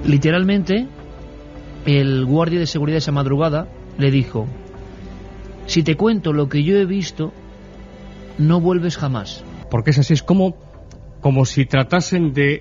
Literalmente, el guardia de seguridad esa madrugada le dijo: si te cuento lo que yo he visto, no vuelves jamás. Porque es así, es como si tratasen de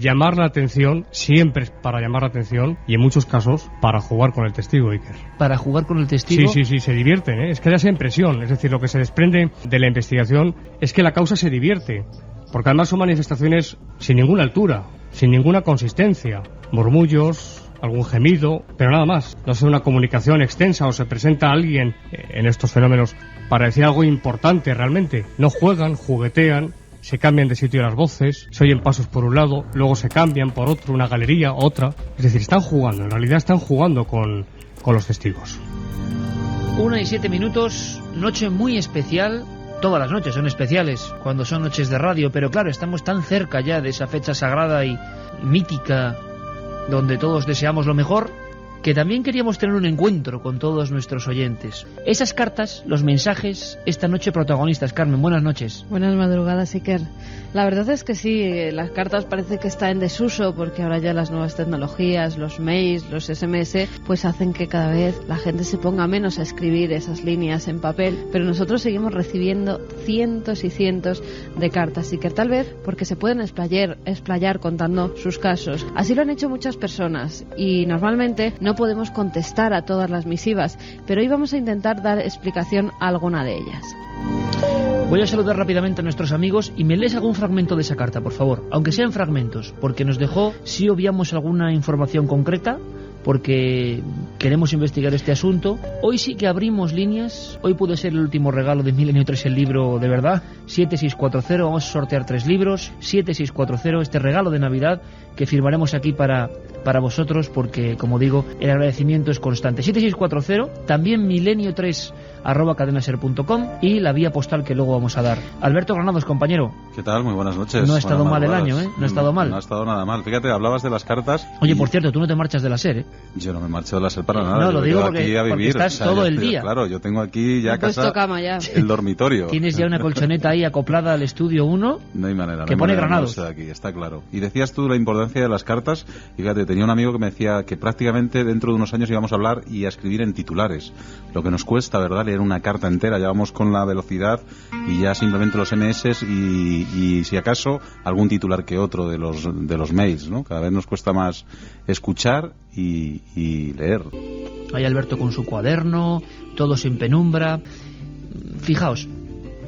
llamar la atención, siempre para llamar la atención, y en muchos casos para jugar con el testigo, Iker. ¿Para jugar con el testigo? Sí, se divierten, ¿eh? Es que da esa impresión, es decir, lo que se desprende de la investigación es que la causa se divierte, porque además son manifestaciones sin ninguna altura, sin ninguna consistencia, murmullos, algún gemido, pero nada más. No es una comunicación extensa o se presenta alguien en estos fenómenos para decir algo importante realmente. No juegan, juguetean, se cambian de sitio las voces, se oyen pasos por un lado, luego se cambian por otro, una galería, otra. Es decir, están jugando, en realidad están jugando con los testigos. 1:07, noche muy especial. Todas las noches son especiales cuando son noches de radio, pero claro, estamos tan cerca ya de esa fecha sagrada y mítica donde todos deseamos lo mejor, que también queríamos tener un encuentro con todos nuestros oyentes. Esas cartas, los mensajes, esta noche protagonistas. Carmen, buenas noches. Buenas madrugadas, Iker. La verdad es que sí, las cartas parece que está en desuso, porque ahora ya las nuevas tecnologías, los mails, los SMS, pues hacen que cada vez la gente se ponga menos a escribir esas líneas en papel, pero nosotros seguimos recibiendo cientos y cientos de cartas, Iker, tal vez porque se pueden explayar contando sus casos. Así lo han hecho muchas personas y normalmente no podemos contestar a todas las misivas, pero hoy vamos a intentar dar explicación a alguna de ellas. Voy a saludar rápidamente a nuestros amigos y me lees algún fragmento de esa carta, por favor, aunque sean fragmentos, porque nos dejó, si obviamos alguna información concreta, porque queremos investigar este asunto. Hoy sí que abrimos líneas. Hoy puede ser el último regalo de Milenio 3, el libro de verdad. 7640, vamos a sortear 3 libros. 7640, este regalo de Navidad que firmaremos aquí para vosotros, porque, como digo, el agradecimiento es constante. 7640, también milenio3@cadenaser.com y la vía postal que luego vamos a dar. Alberto Granados, compañero. ¿Qué tal? Muy buenas noches. No ha estado mal el año, ¿eh? No ha estado mal. No ha estado nada mal. Fíjate, hablabas de las cartas. Oye, por cierto, tú no te marchas de la SER, ¿eh? Yo no me marcho de la SER para nada. No, lo digo aquí a vivir, porque estás todo el día. Claro, yo tengo aquí ya casa, cama ya. El dormitorio. Tienes ya una colchoneta ahí acoplada al estudio 1. No hay manera. Que pone Granados. Aquí, está claro. Y decías tú la importancia de las cartas. Fíjate, tenía un amigo que me decía que prácticamente dentro de unos años íbamos a hablar y a escribir en titulares. Lo que nos cuesta, ¿verdad?, leer una carta entera. Ya vamos con la velocidad y ya simplemente los MS y si acaso algún titular que otro de los mails, ¿no? Cada vez nos cuesta más escuchar y leer. Hay Alberto con su cuaderno, todos en penumbra. Fijaos,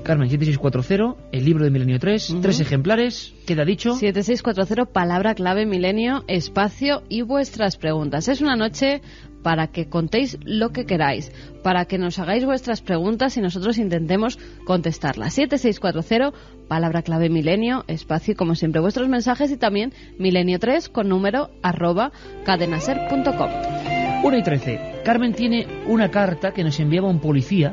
Carmen, 7640, el libro de Milenio 3, 3 ejemplares, queda dicho. 7640, palabra clave Milenio, espacio y vuestras preguntas. Es una noche para que contéis lo que queráis, para que nos hagáis vuestras preguntas y nosotros intentemos contestarlas. 7640, palabra clave Milenio, espacio y como siempre vuestros mensajes y también milenio3 con número @cadenaser.com. 1:13. Carmen tiene una carta que nos enviaba un policía.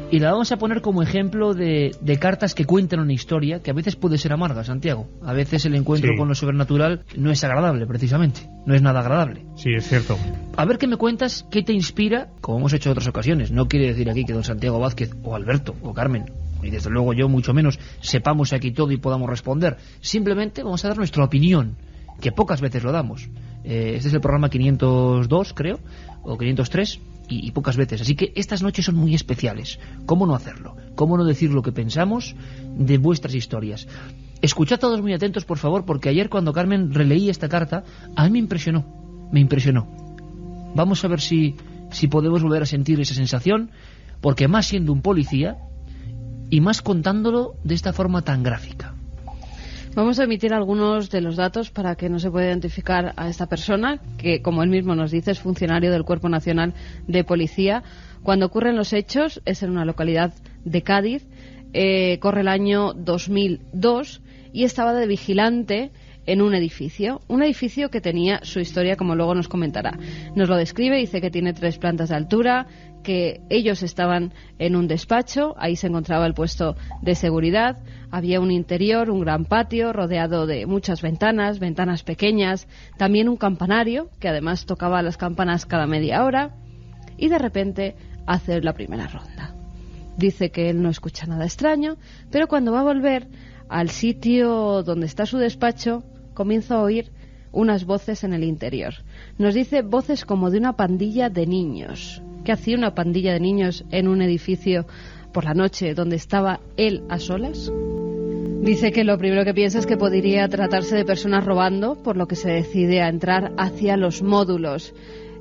Y la vamos a poner como ejemplo de cartas que cuentan una historia que a veces puede ser amarga, Santiago. A veces el encuentro con lo sobrenatural no es agradable, precisamente. No es nada agradable. Sí, es cierto. A ver qué me cuentas, qué te inspira, como hemos hecho en otras ocasiones. No quiere decir aquí que don Santiago Vázquez o Alberto o Carmen, y desde luego yo mucho menos, sepamos aquí todo y podamos responder. Simplemente vamos a dar nuestra opinión, que pocas veces lo damos. Este es el programa 502, creo, o 503, y pocas veces. Así que estas noches son muy especiales. ¿Cómo no hacerlo? ¿Cómo no decir lo que pensamos de vuestras historias? Escuchad todos muy atentos, por favor, porque ayer cuando Carmen releí esta carta, a mí me impresionó. Vamos a ver si podemos volver a sentir esa sensación, porque más siendo un policía y más contándolo de esta forma tan gráfica. Vamos a emitir algunos de los datos para que no se pueda identificar a esta persona, que como él mismo nos dice es funcionario del Cuerpo Nacional de Policía. Cuando ocurren los hechos es en una localidad de Cádiz, corre el año 2002 y estaba de vigilante en un edificio que tenía su historia, como luego nos comentará. Nos lo describe, dice que tiene 3 plantas de altura, que ellos estaban en un despacho, ahí se encontraba el puesto de seguridad, había un interior, un gran patio rodeado de muchas ventanas pequeñas, también un campanario que además tocaba las campanas cada media hora y de repente hace la primera ronda. Dice que él no escucha nada extraño, pero cuando va a volver al sitio donde está su despacho comienza a oír unas voces en el interior. Nos dice voces como de una pandilla de niños. ¿Qué hacía una pandilla de niños en un edificio por la noche donde estaba él a solas? Dice que lo primero que piensa es que podría tratarse de personas robando, por lo que se decide a entrar hacia los módulos.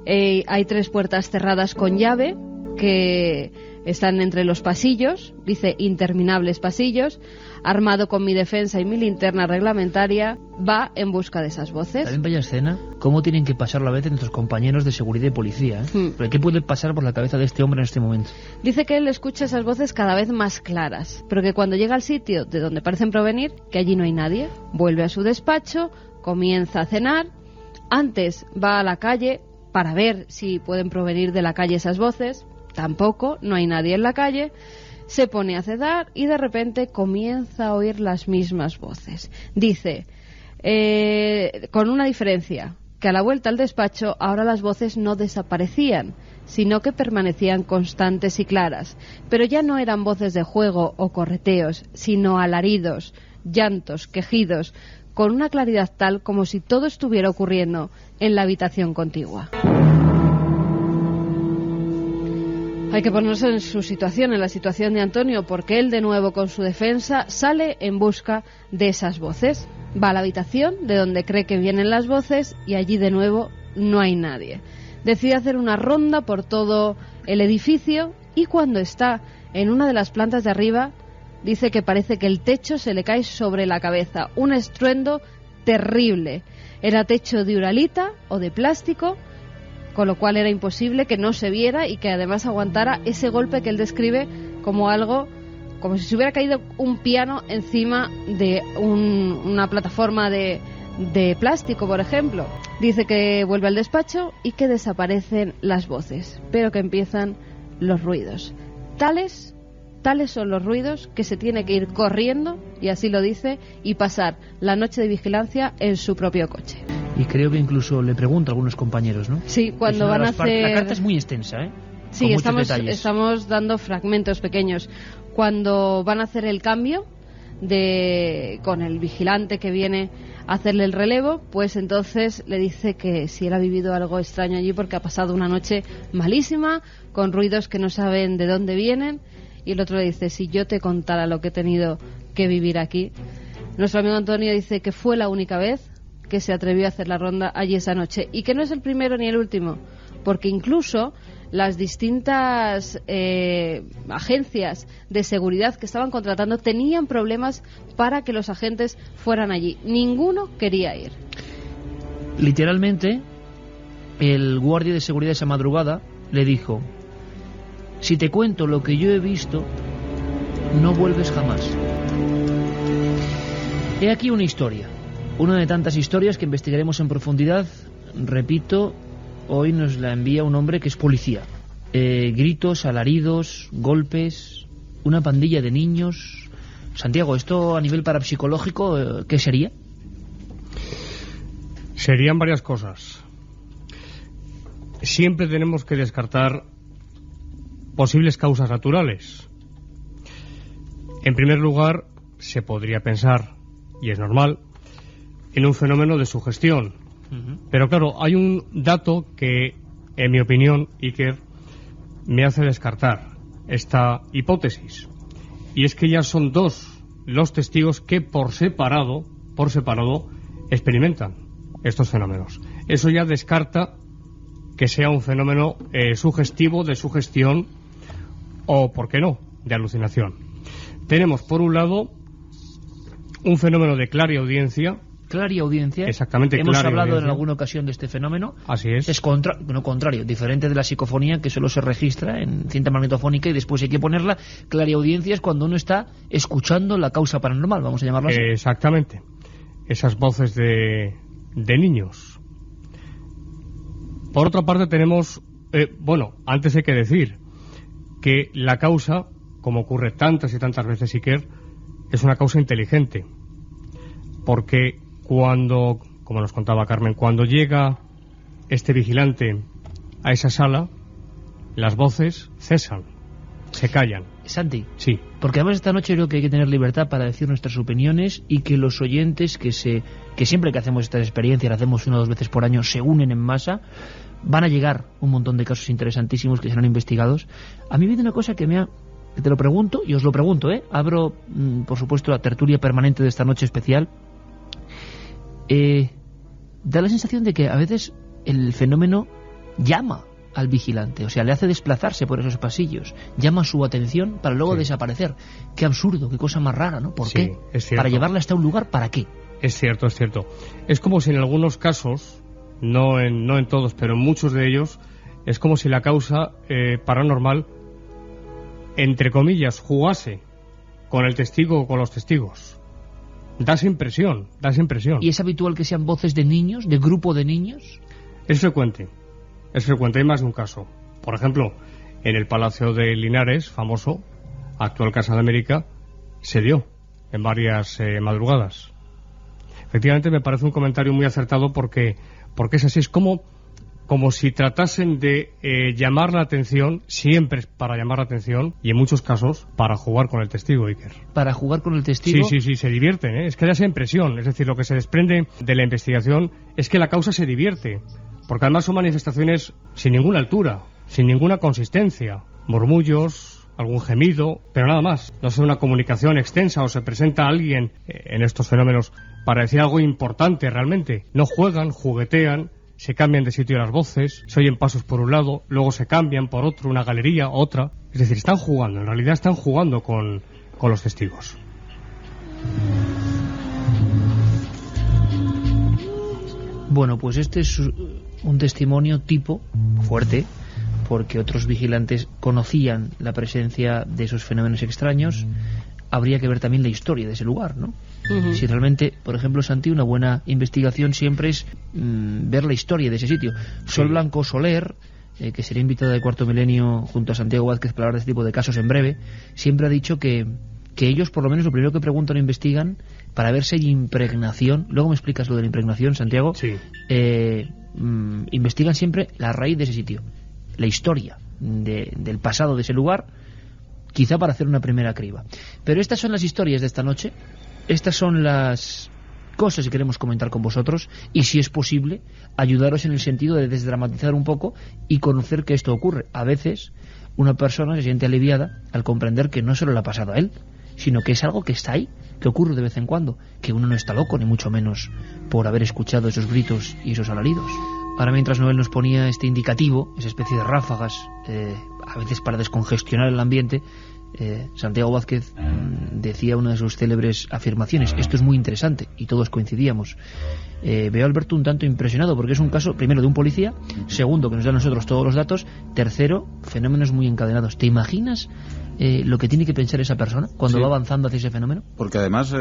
Hay 3 puertas cerradas con llave que están entre los pasillos, dice interminables pasillos. Armado con mi defensa y mi linterna reglamentaria, va en busca de esas voces. También vaya escena, cómo tienen que pasar la vez nuestros compañeros de seguridad y policía, ¿eh? ¿Pero qué puede pasar por la cabeza de este hombre en este momento? Dice que él escucha esas voces cada vez más claras, pero que cuando llega al sitio de donde parecen provenir, que allí no hay nadie, vuelve a su despacho, comienza a cenar. Antes va a la calle para ver si pueden provenir de la calle esas voces. Tampoco, no hay nadie en la calle. Se pone a cenar y de repente comienza a oír las mismas voces. Dice, con una diferencia, que a la vuelta al despacho ahora las voces no desaparecían, sino que permanecían constantes y claras. Pero ya no eran voces de juego o correteos, sino alaridos, llantos, quejidos, con una claridad tal como si todo estuviera ocurriendo en la habitación contigua. Hay que ponerse en su situación, en la situación de Antonio, porque él, de nuevo con su defensa, sale en busca de esas voces. Va a la habitación de donde cree que vienen las voces y allí de nuevo no hay nadie. Decide hacer una ronda por todo el edificio y cuando está en una de las plantas de arriba, dice que parece que el techo se le cae sobre la cabeza. Un estruendo terrible. Era techo de uralita o de plástico, con lo cual era imposible que no se viera y que además aguantara ese golpe que él describe como algo, como si se hubiera caído un piano encima de una plataforma de plástico, por ejemplo. Dice que vuelve al despacho y que desaparecen las voces, pero que empiezan los ruidos. Tales son los ruidos que se tiene que ir corriendo, y así lo dice, y pasar la noche de vigilancia en su propio coche. Y creo que incluso le pregunto a algunos compañeros, ¿no? Sí, cuando van a hacer... La carta es muy extensa, ¿eh? Sí, estamos dando fragmentos pequeños. Cuando van a hacer el cambio con el vigilante que viene a hacerle el relevo, pues entonces le dice que si él ha vivido algo extraño allí porque ha pasado una noche malísima, con ruidos que no saben de dónde vienen, y el otro le dice, si yo te contara lo que he tenido que vivir aquí. Nuestro amigo Antonio dice que fue la única vez que se atrevió a hacer la ronda allí esa noche, y que no es el primero ni el último, porque incluso las distintas agencias de seguridad que estaban contratando tenían problemas para que los agentes fueran allí. Ninguno quería ir. Literalmente, el guardia de seguridad esa madrugada le dijo, si te cuento lo que yo he visto, no vuelves jamás. He aquí una historia, una de tantas historias que investigaremos en profundidad. Repito, hoy nos la envía un hombre que es policía. Gritos, alaridos, golpes, una pandilla de niños. Santiago, ¿esto a nivel parapsicológico qué sería? Serían varias cosas. Siempre tenemos que descartar posibles causas naturales. En primer lugar, se podría pensar, y es normal, en un fenómeno de sugestión. Pero claro, hay un dato que, en mi opinión, Iker, me hace descartar esta hipótesis. Y es que ya son 2 los testigos que por separado, experimentan estos fenómenos. Eso ya descarta que sea un fenómeno sugestivo, de sugestión, o, ¿por qué no?, de alucinación. Tenemos, por un lado, un fenómeno de clariaudiencia. Clariaudiencia. Exactamente, hemos clariaudiencia. hablado en alguna ocasión de este fenómeno. Así es. Es contrario, diferente de la psicofonía, que solo se registra en cinta magnetofónica y después hay que ponerla. Clariaudiencia es cuando uno está escuchando la causa paranormal, vamos a llamarlo así. Exactamente. Esas voces de niños. Por otra parte tenemos, antes hay que decir que la causa, como ocurre tantas y tantas veces, Iker, es una causa inteligente. Porque cuando, como nos contaba Carmen, cuando llega este vigilante a esa sala, las voces cesan, se callan. Santi. Sí. Porque además esta noche creo que hay que tener libertad para decir nuestras opiniones y que los oyentes que siempre que hacemos estas experiencias, las hacemos 1 o 2 veces por año, se unen en masa, van a llegar un montón de casos interesantísimos que serán investigados. A mí viene una cosa que te lo pregunto, y os lo pregunto, abro, por supuesto, la tertulia permanente de esta noche especial. Da la sensación de que a veces el fenómeno llama al vigilante, o sea, le hace desplazarse por esos pasillos, llama su atención para luego desaparecer. Qué absurdo, qué cosa más rara, ¿no? ¿Por qué? Es cierto. Para llevarla hasta un lugar, ¿para qué? Es cierto, es cierto. Es como si en algunos casos, no en todos, pero en muchos de ellos, es como si la causa paranormal, entre comillas, jugase con el testigo o con los testigos. Da esa impresión. ¿Y es habitual que sean voces de niños, de grupo de niños? Es frecuente, hay más de un caso. Por ejemplo, en el Palacio de Linares, famoso, actual Casa de América, se dio en varias madrugadas. Efectivamente me parece un comentario muy acertado porque es así, es como si tratasen de llamar la atención, siempre para llamar la atención, y en muchos casos para jugar con el testigo, Iker. ¿Para jugar con el testigo? Sí, se divierten, es que da esa impresión, es decir, lo que se desprende de la investigación es que la causa se divierte, porque además son manifestaciones sin ninguna altura, sin ninguna consistencia, murmullos, algún gemido, pero nada más. No es una comunicación extensa o se presenta alguien en estos fenómenos para decir algo importante realmente. No juegan, juguetean, se cambian de sitio las voces, se oyen pasos por un lado, luego se cambian por otro, una galería, otra. Es decir, están jugando, en realidad están jugando con los testigos. Bueno, pues este es un testimonio tipo fuerte, porque otros vigilantes conocían la presencia de esos fenómenos extraños. Habría que ver también la historia de ese lugar, ¿no? Uh-huh. Si realmente, por ejemplo, Santi, una buena investigación siempre es ver la historia de ese sitio. Sol Blanco Soler, que sería invitada de Cuarto Milenio junto a Santiago Vázquez para hablar de este tipo de casos en breve, siempre ha dicho que ellos, por lo menos, lo primero que preguntan o investigan para ver si hay impregnación. Luego me explicas lo de la impregnación, Santiago. Sí. Investigan siempre la raíz de ese sitio, la historia del pasado de ese lugar, quizá para hacer una primera criba. Pero estas son las historias de esta noche, estas son las cosas que queremos comentar con vosotros y, si es posible, ayudaros en el sentido de desdramatizar un poco y conocer que esto ocurre. A veces una persona se siente aliviada al comprender que no solo le ha pasado a él, sino que es algo que está ahí, que ocurre de vez en cuando, que uno no está loco, ni mucho menos por haber escuchado esos gritos y esos alaridos. Ahora, mientras Noel nos ponía este indicativo, esa especie de ráfagas, a veces para descongestionar el ambiente, Santiago Vázquez decía una de sus célebres afirmaciones: esto es muy interesante, y todos coincidíamos. Veo a Alberto un tanto impresionado, porque es un caso, primero, de un policía, segundo, que nos da a nosotros todos los datos, tercero, fenómenos muy encadenados. ¿Te imaginas lo que tiene que pensar esa persona cuando va avanzando hacia ese fenómeno? Porque además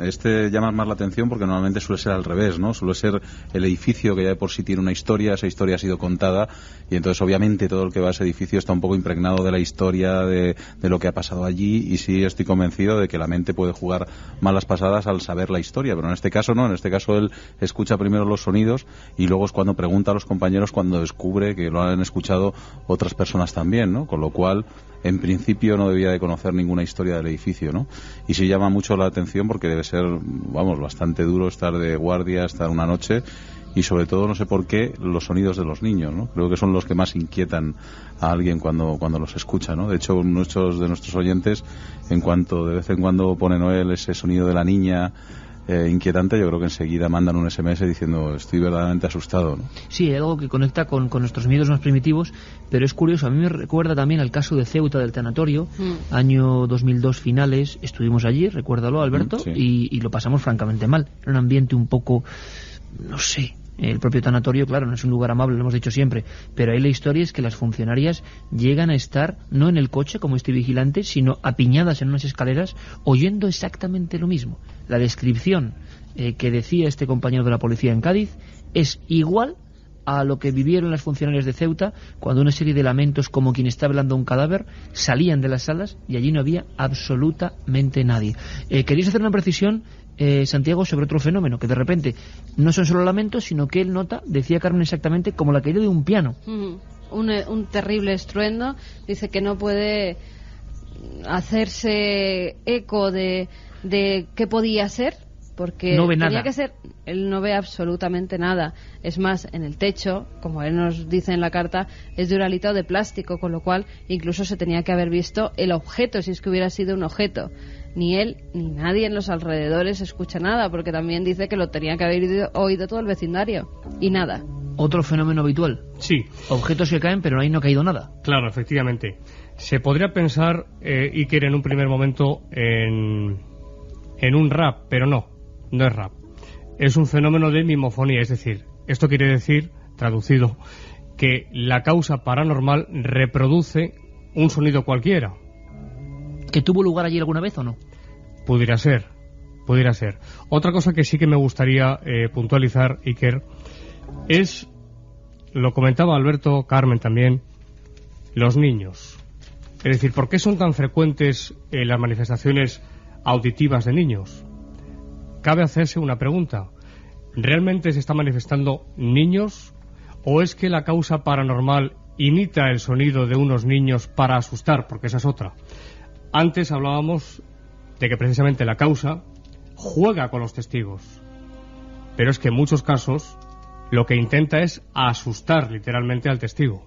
este llama más la atención porque normalmente suele ser al revés, ¿no? Suele ser el edificio que ya de por sí tiene una historia, esa historia ha sido contada, y entonces obviamente todo el que va a ese edificio está un poco impregnado de la historia, de lo que ha pasado allí, y sí estoy convencido de que la mente puede jugar malas pasadas al saber la historia, pero en este caso no, en este caso él escucha primero los sonidos y luego es cuando pregunta a los compañeros, cuando descubre que lo han escuchado otras personas también, ¿no? Con lo cual, en principio no debía de conocer ninguna historia del edificio, ¿no? Y sí llama mucho la atención porque debe ser, bastante duro estar de guardia, estar una noche, y sobre todo, no sé por qué, los sonidos de los niños, ¿no? Creo que son los que más inquietan a alguien cuando los escucha, ¿no? De hecho, muchos de nuestros oyentes, en cuanto de vez en cuando pone Noel ese sonido de la niña inquietante, yo creo que enseguida mandan un SMS diciendo: estoy verdaderamente asustado, ¿no? Sí, hay algo que conecta con nuestros miedos más primitivos, pero es curioso. A mí me recuerda también al caso de Ceuta, del tanatorio, año 2002 finales. Estuvimos allí, recuérdalo, Alberto, sí. y lo pasamos francamente mal. Era un ambiente un poco, no sé. El propio tanatorio, claro, no es un lugar amable, lo hemos dicho siempre, pero ahí la historia es que las funcionarias llegan a estar no en el coche como este vigilante, sino apiñadas en unas escaleras, oyendo exactamente lo mismo. La descripción que decía este compañero de la policía en Cádiz es igual a lo que vivieron las funcionarias de Ceuta cuando una serie de lamentos, como quien está velando un cadáver, salían de las salas y allí no había absolutamente nadie. ¿Queréis hacer una precisión, Santiago, sobre otro fenómeno? Que de repente no son solo lamentos, sino que él nota, decía Carmen exactamente, como la caída de un piano. Un terrible estruendo. Dice que no puede hacerse eco de qué podía ser, porque no ve tenía nada. que ser, él no ve absolutamente nada. Es más, en el techo, como él nos dice en la carta, es de uralita o de plástico, con lo cual incluso se tenía que haber visto el objeto, si es que hubiera sido un objeto. Ni él ni nadie en los alrededores escucha nada, porque también dice que lo tenía que haber oído todo el vecindario. Y nada. Otro fenómeno habitual. Sí. Objetos que caen, pero ahí no ha caído nada. Claro, efectivamente. Se podría pensar, Iker, en un primer momento en un rap, pero no es rap. Es un fenómeno de mimofonía, es decir, esto quiere decir, traducido, que la causa paranormal reproduce un sonido cualquiera. ¿Que tuvo lugar allí alguna vez o no? Pudiera ser. Otra cosa que sí que me gustaría puntualizar, Iker, es, lo comentaba Alberto, Carmen también, los niños. Es decir, ¿por qué son tan frecuentes las manifestaciones auditivas de niños? Cabe hacerse una pregunta. ¿Realmente se están manifestando niños? ¿O es que la causa paranormal imita el sonido de unos niños para asustar? Porque esa es otra. Antes hablábamos de que precisamente la causa juega con los testigos. Pero es que en muchos casos lo que intenta es asustar literalmente al testigo.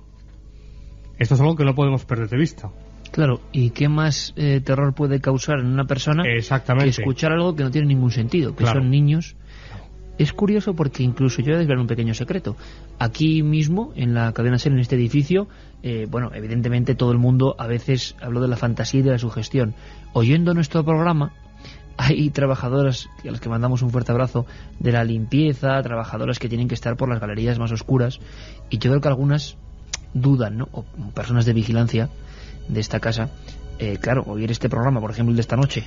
Esto es algo que no podemos perder de vista. Claro, ¿y qué más terror puede causar en una persona que escuchar algo que no tiene ningún sentido? Que son niños. Es curioso porque incluso yo voy a desvelar un pequeño secreto. Aquí mismo, en la cadena SER, en este edificio, bueno, evidentemente todo el mundo a veces habló de la fantasía y de la sugestión. Oyendo nuestro programa, hay trabajadoras, a las que mandamos un fuerte abrazo, de la limpieza, trabajadoras que tienen que estar por las galerías más oscuras, y yo creo que algunas dudan, ¿no? O personas de vigilancia de esta casa, claro, oír este programa, por ejemplo el de esta noche,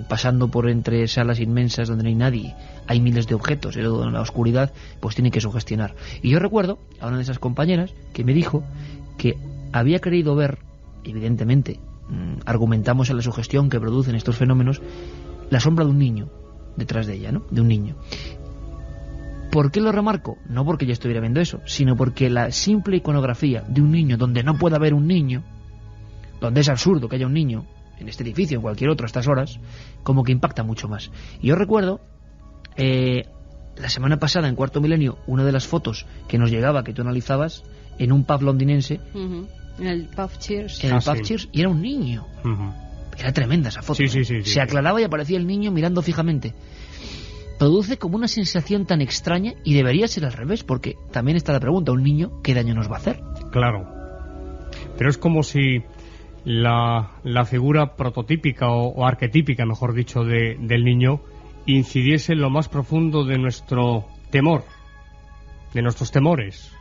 pasando por entre salas inmensas donde no hay nadie, hay miles de objetos en la oscuridad, pues tiene que sugestionar. Y yo recuerdo a una de esas compañeras que me dijo que había querido ver, evidentemente, argumentamos en la sugestión que producen estos fenómenos, la sombra de un niño detrás de ella, ¿no? De un niño. ¿Por qué lo remarco? No porque yo estuviera viendo eso, sino porque la simple iconografía de un niño donde no puede haber un niño, donde es absurdo que haya un niño en este edificio, en cualquier otro a estas horas, como que impacta mucho más. Y yo recuerdo la semana pasada en Cuarto Milenio, una de las fotos que nos llegaba, que tú analizabas, en un pub londinense, en el pub Cheers, Cheers, y era un niño. Era tremenda esa foto. Sí. Se aclaraba y aparecía el niño mirando fijamente. Produce como una sensación tan extraña, y debería ser al revés, porque también está la pregunta, ¿un niño qué daño nos va a hacer? Claro, pero es como si la figura prototípica o arquetípica, mejor dicho, del niño incidiese en lo más profundo de nuestro temor, de nuestros temores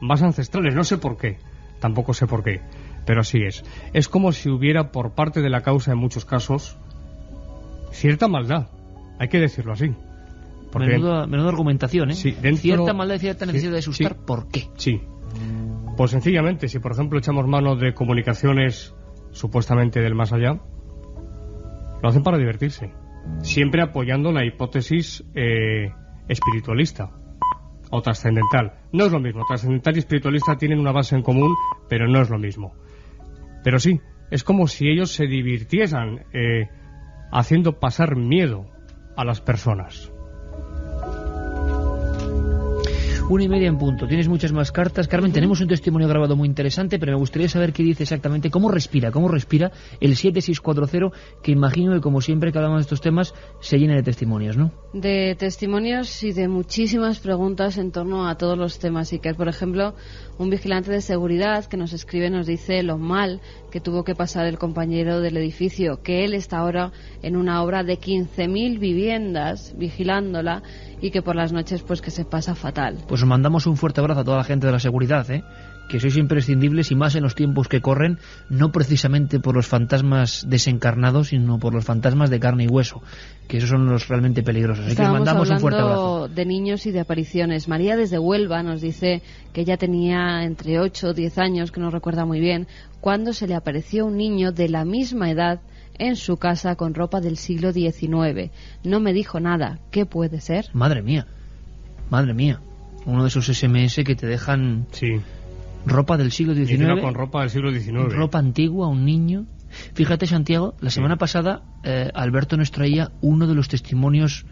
más ancestrales. No sé por qué, tampoco sé por qué, pero así es. Es como si hubiera por parte de la causa, en muchos casos, cierta maldad, hay que decirlo así. Menuda argumentación, ¿eh? Sí, cierta maldad y cierta necesidad de asustar. ¿Por qué? Sí. Pues sencillamente, si por ejemplo echamos mano de comunicaciones supuestamente del más allá, lo hacen para divertirse, siempre apoyando la hipótesis espiritualista o trascendental. No es lo mismo, trascendental y espiritualista tienen una base en común, pero no es lo mismo. Pero sí, es como si ellos se divirtieran haciendo pasar miedo a las personas. 1:30 en punto. Tienes muchas más cartas. Carmen, tenemos un testimonio grabado muy interesante, pero me gustaría saber qué dice exactamente, cómo respira el 7640, que imagino que, como siempre, cada uno de estos temas se llena de testimonios, ¿no? De testimonios y de muchísimas preguntas en torno a todos los temas. Y que, por ejemplo, un vigilante de seguridad que nos escribe nos dice lo mal que tuvo que pasar el compañero del edificio, que él está ahora en una obra de 15.000 viviendas vigilándola, y que por las noches pues que se pasa fatal. Pues os mandamos un fuerte abrazo a toda la gente de la seguridad, que sois imprescindibles, y más en los tiempos que corren, no precisamente por los fantasmas desencarnados, sino por los fantasmas de carne y hueso, que esos son los realmente peligrosos. Así que os mandamos un fuerte abrazo. De niños y de apariciones. María desde Huelva nos dice que ella tenía entre 8 o 10 años, que no recuerda muy bien, cuando se le apareció un niño de la misma edad en su casa con ropa del siglo XIX. No me dijo nada. ¿Qué puede ser? Madre mía. Uno de esos SMS que te dejan... Sí. Ropa del siglo XIX. Con ropa del siglo XIX. Ropa antigua, un niño. Fíjate, Santiago, la semana pasada Alberto nos traía uno de los testimonios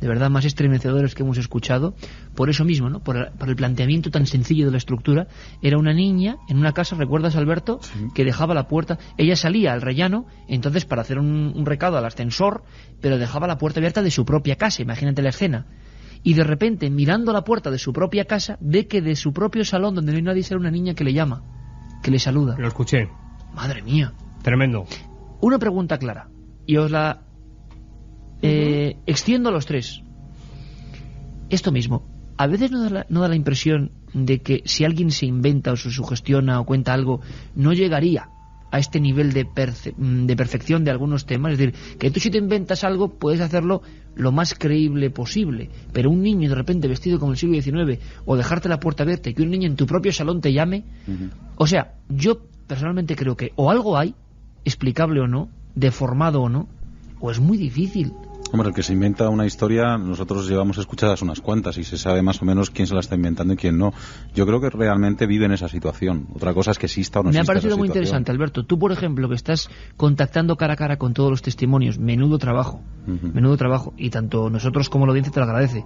de verdad más estremecedores que hemos escuchado, por eso mismo, ¿no? Por el planteamiento tan sencillo de la estructura. Era una niña en una casa, ¿recuerdas, Alberto? Sí. Que dejaba la puerta, ella salía al rellano, entonces para hacer un recado al ascensor, pero dejaba la puerta abierta de su propia casa, imagínate la escena. Y de repente, mirando la puerta de su propia casa, ve que de su propio salón, donde no hay nadie, sale una niña que le llama, que le saluda. Lo escuché. Madre mía. Tremendo. Una pregunta clara, y os la extiendo a los tres. Esto mismo, a veces no da la impresión de que si alguien se inventa o se sugestiona o cuenta algo, no llegaría a este nivel de perfección de algunos temas. Es decir, que tú si te inventas algo puedes hacerlo lo más creíble posible, pero un niño de repente vestido como el siglo XIX, o dejarte la puerta abierta y que un niño en tu propio salón te llame, o sea, yo personalmente creo que o algo hay, explicable o no, deformado o no, o es muy difícil. Hombre, el que se inventa una historia, nosotros llevamos escuchadas unas cuantas y se sabe más o menos quién se la está inventando y quién no. Yo creo que realmente vive en esa situación. Otra cosa es que exista o no exista. Me ha parecido esa muy situación. Interesante, Alberto. Tú, por ejemplo, que estás contactando cara a cara con todos los testimonios, menudo trabajo, y tanto nosotros como la audiencia te lo agradece.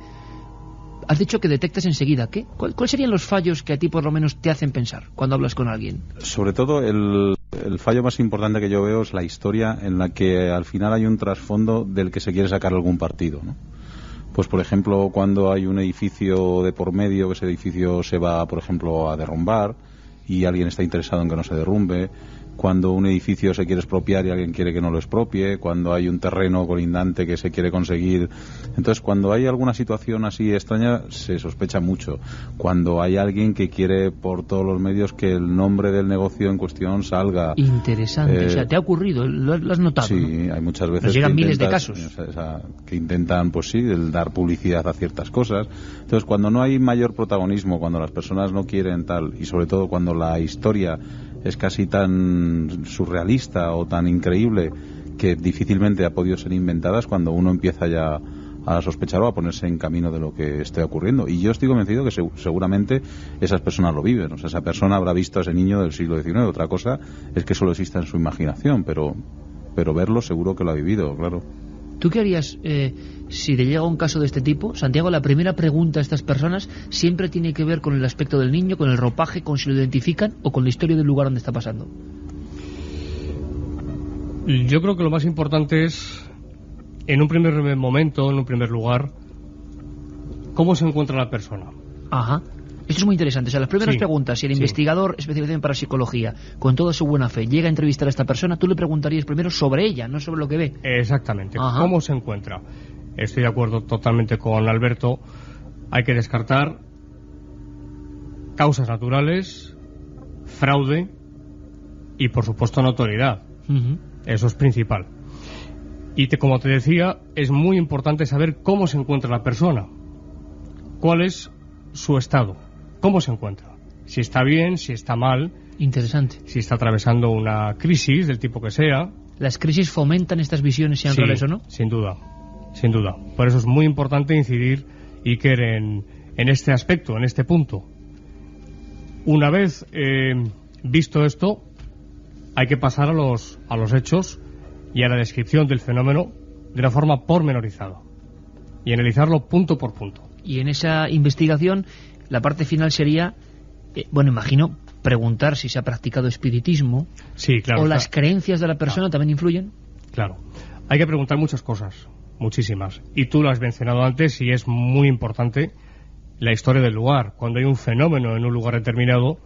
Has dicho que detectas enseguida. ¿Qué? ¿Cuáles serían los fallos que a ti por lo menos te hacen pensar cuando hablas con alguien? Sobre todo el fallo más importante que yo veo es la historia en la que al final hay un trasfondo del que se quiere sacar algún partido, ¿no? Pues por ejemplo, cuando hay un edificio de por medio, que ese edificio se va, por ejemplo, a derrumbar y alguien está interesado en que no se derrumbe, cuando un edificio se quiere expropiar y alguien quiere que no lo expropie, cuando hay un terreno colindante que se quiere conseguir. Entonces, cuando hay alguna situación así extraña, se sospecha mucho. Cuando hay alguien que quiere por todos los medios que el nombre del negocio en cuestión salga. Interesante. O sea, ¿te ha ocurrido? ¿Lo has notado? Sí, ¿no? Hay muchas veces. Nos llegan miles de casos. Que intentan, pues sí, el dar publicidad a ciertas cosas. Entonces, cuando no hay mayor protagonismo, cuando las personas no quieren tal, y sobre todo cuando la historia es casi tan surrealista o tan increíble que difícilmente ha podido ser inventada, es cuando uno empieza ya a sospechar o a ponerse en camino de lo que esté ocurriendo. Y yo estoy convencido que seguramente esas personas lo viven. O sea, esa persona habrá visto a ese niño del siglo XIX. Otra cosa es que solo exista en su imaginación, pero verlo seguro que lo ha vivido, claro. ¿Tú qué harías si te llega un caso de este tipo? Santiago, la primera pregunta a estas personas siempre tiene que ver con el aspecto del niño, con el ropaje, con si lo identifican o con la historia del lugar donde está pasando. Yo creo que lo más importante es, en un primer momento, en un primer lugar, cómo se encuentra la persona. Ajá. Esto es muy interesante. O sea, las primeras preguntas, si el investigador especializado en parapsicología, con toda su buena fe, llega a entrevistar a esta persona, tú le preguntarías primero sobre ella, no sobre lo que ve. Exactamente. Ajá. ¿Cómo se encuentra? Estoy de acuerdo totalmente con Alberto. Hay que descartar causas naturales, fraude y, por supuesto, notoriedad. Eso es principal. Y como te decía, es muy importante saber cómo se encuentra la persona. ¿Cuál es su estado? ¿Cómo se encuentra? Si está bien, si está mal. Interesante. Si está atravesando una crisis del tipo que sea. ¿Las crisis fomentan estas visiones, sean reales o no? Sin duda, sin duda. Por eso es muy importante incidir, Iker, en este aspecto, en este punto. Una vez visto esto, hay que pasar a los hechos y a la descripción del fenómeno de una forma pormenorizada y analizarlo punto por punto. Y en esa investigación, la parte final sería, imagino, preguntar si se ha practicado espiritismo. Sí, claro. O las creencias de la persona también influyen. Claro. Hay que preguntar muchas cosas, muchísimas. Y tú lo has mencionado antes y es muy importante la historia del lugar. Cuando hay un fenómeno en un lugar determinado,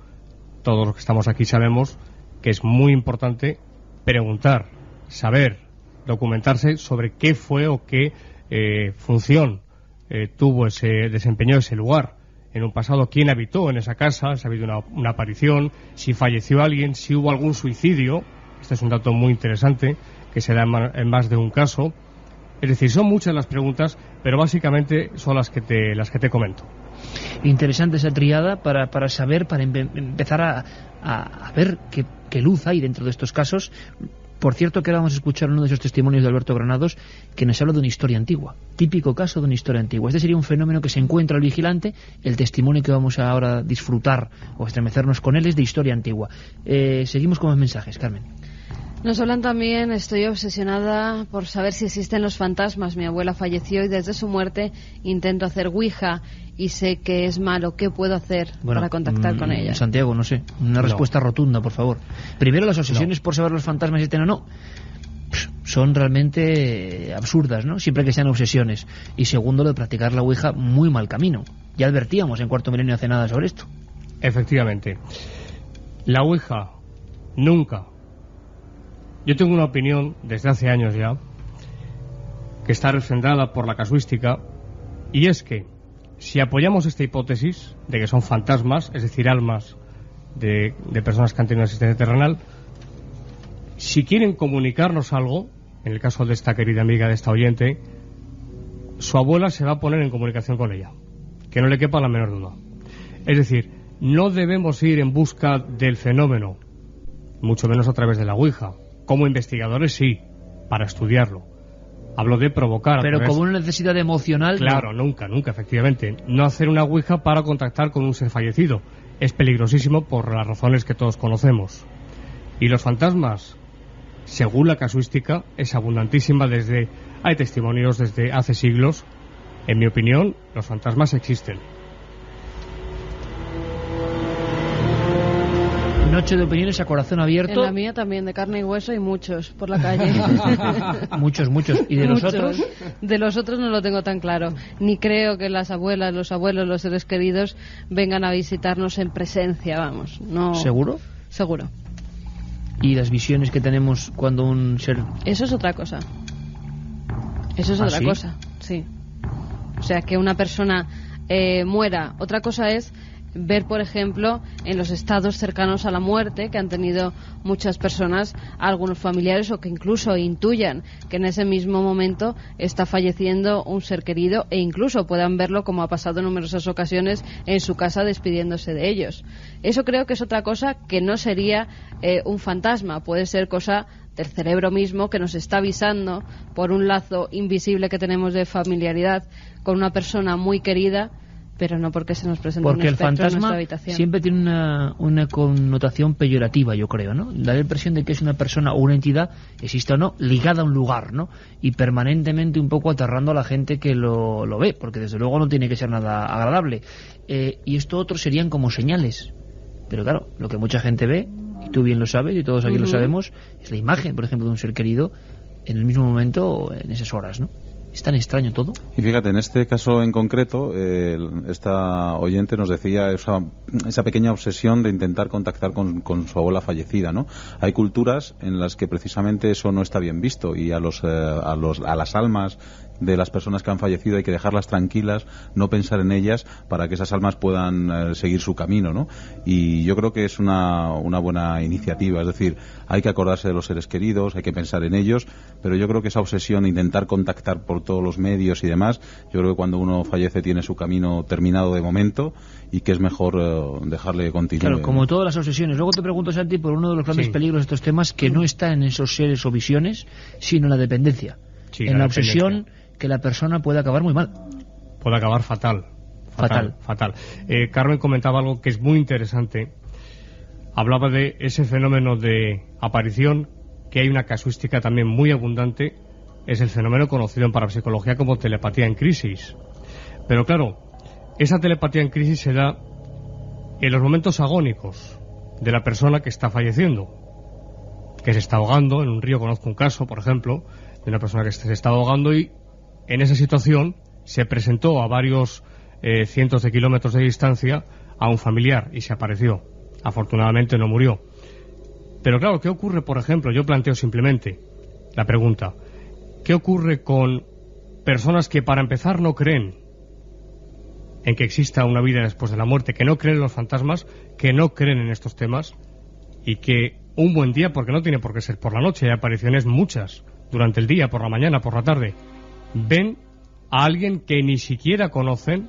todos los que estamos aquí sabemos que es muy importante preguntar, saber, documentarse sobre qué fue o qué función desempeñó ese lugar en un pasado, quién habitó en esa casa, si ha habido una aparición, si falleció alguien, si hubo algún suicidio. Este es un dato muy interesante que se da en más de un caso. Es decir, son muchas las preguntas, pero básicamente son las que te comento. Interesante esa triada para saber, para empezar a ver qué luz hay dentro de estos casos. Por cierto, que ahora vamos a escuchar uno de esos testimonios de Alberto Granados que nos habla de una historia antigua, típico caso de una historia antigua. Este sería un fenómeno que se encuentra al vigilante. El testimonio que vamos a ahora disfrutar o estremecernos con él es de historia antigua. Seguimos con los mensajes, Carmen. Nos hablan también, estoy obsesionada por saber si existen los fantasmas. Mi abuela falleció y desde su muerte intento hacer ouija y sé que es malo. ¿Qué puedo hacer para contactar con ella? Santiago, no sé, una respuesta rotunda, por favor. Primero, las obsesiones por saber los fantasmas existen o no son realmente absurdas, ¿no? Siempre que sean obsesiones. Y segundo, lo de practicar la ouija, muy mal camino. Ya advertíamos en Cuarto Milenio hace nada sobre esto. Efectivamente. La ouija, nunca. Yo tengo una opinión desde hace años ya, que está refrendada por la casuística, y es que si apoyamos esta hipótesis de que son fantasmas, es decir, almas de personas que han tenido una existencia terrenal, si quieren comunicarnos algo, en el caso de esta querida amiga, de esta oyente, su abuela se va a poner en comunicación con ella, que no le quepa la menor duda. Es decir, no debemos ir en busca del fenómeno, mucho menos a través de la ouija. Como investigadores sí, para estudiarlo. Hablo de provocar. Pero como una necesidad emocional. Claro, no. nunca, efectivamente. No hacer una ouija para contactar con un ser fallecido. Es peligrosísimo por las razones que todos conocemos. Y los fantasmas, según la casuística, es abundantísima desde... Hay testimonios desde hace siglos. En mi opinión, los fantasmas existen. Noche de opiniones a corazón abierto. En la mía también, de carne y hueso, y muchos por la calle. muchos. ¿Y de los otros? De los otros no lo tengo tan claro. Ni creo que las abuelas, los abuelos, los seres queridos vengan a visitarnos en presencia, vamos. No. ¿Seguro? Seguro. ¿Y las visiones que tenemos cuando un ser...? Eso es otra cosa. Eso es otra cosa, sí. O sea, que una persona muera. Otra cosa es ver, por ejemplo, en los estados cercanos a la muerte que han tenido muchas personas, algunos familiares, o que incluso intuyan que en ese mismo momento está falleciendo un ser querido, e incluso puedan verlo, como ha pasado en numerosas ocasiones, en su casa despidiéndose de ellos. Eso creo que es otra cosa que no sería un fantasma, puede ser cosa del cerebro mismo que nos está avisando por un lazo invisible que tenemos de familiaridad con una persona muy querida, pero no porque se nos presente un espectro en nuestra habitación. Siempre tiene una connotación peyorativa, yo creo, ¿no? Da la impresión de que es una persona o una entidad, exista o no, ligada a un lugar, ¿no? Y permanentemente un poco aterrando a la gente que lo ve, porque desde luego no tiene que ser nada agradable. Y esto otros serían como señales. Pero claro, lo que mucha gente ve, y tú bien lo sabes, y todos aquí lo sabemos, es la imagen, por ejemplo, de un ser querido en el mismo momento o en esas horas, ¿no? Es tan extraño todo. Y fíjate, en este caso en concreto, esta oyente nos decía esa pequeña obsesión de intentar contactar con su abuela fallecida, ¿no? Hay culturas en las que precisamente eso no está bien visto, y a las almas de las personas que han fallecido hay que dejarlas tranquilas, no pensar en ellas, para que esas almas puedan seguir su camino, ¿no? Y yo creo que es una buena iniciativa. Es decir, hay que acordarse de los seres queridos, hay que pensar en ellos, pero yo creo que esa obsesión de intentar contactar por todos los medios y demás, yo creo que cuando uno fallece tiene su camino terminado de momento, y que es mejor dejarle continuar. Claro, como todas las obsesiones. Luego te pregunto, Santi, por uno de los grandes peligros de estos temas, que no está en esos seres o visiones, sino en la dependencia. Sí, en la obsesión, que la persona puede acabar muy mal. Puede acabar fatal. Carmen comentaba algo que es muy interesante. Hablaba de ese fenómeno de aparición, que hay una casuística también muy abundante. Es el fenómeno conocido en parapsicología como telepatía en crisis. Pero claro, esa telepatía en crisis se da en los momentos agónicos de la persona que está falleciendo, que se está ahogando en un río. Conozco un caso, por ejemplo, de una persona que se está ahogando, y en esa situación se presentó a varios cientos de kilómetros de distancia a un familiar y se apareció. Afortunadamente no murió. Pero claro, ¿qué ocurre, por ejemplo? Yo planteo simplemente la pregunta: ¿qué ocurre con personas que, para empezar, no creen en que exista una vida después de la muerte, que no creen en los fantasmas, que no creen en estos temas, y que un buen día, porque no tiene por qué ser por la noche, hay apariciones muchas durante el día, por la mañana, por la tarde, ven a alguien que ni siquiera conocen,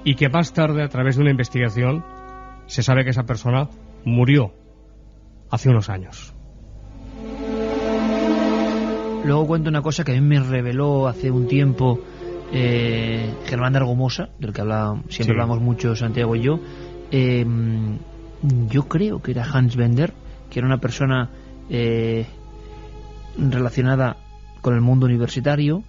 y que más tarde, a través de una investigación, se sabe que esa persona murió hace unos años? Luego cuento una cosa que a mí me reveló hace un tiempo Germán de Argomosa, del que siempre hablamos mucho Santiago y yo. Yo creo que era Hans Bender, que era una persona relacionada con el mundo universitario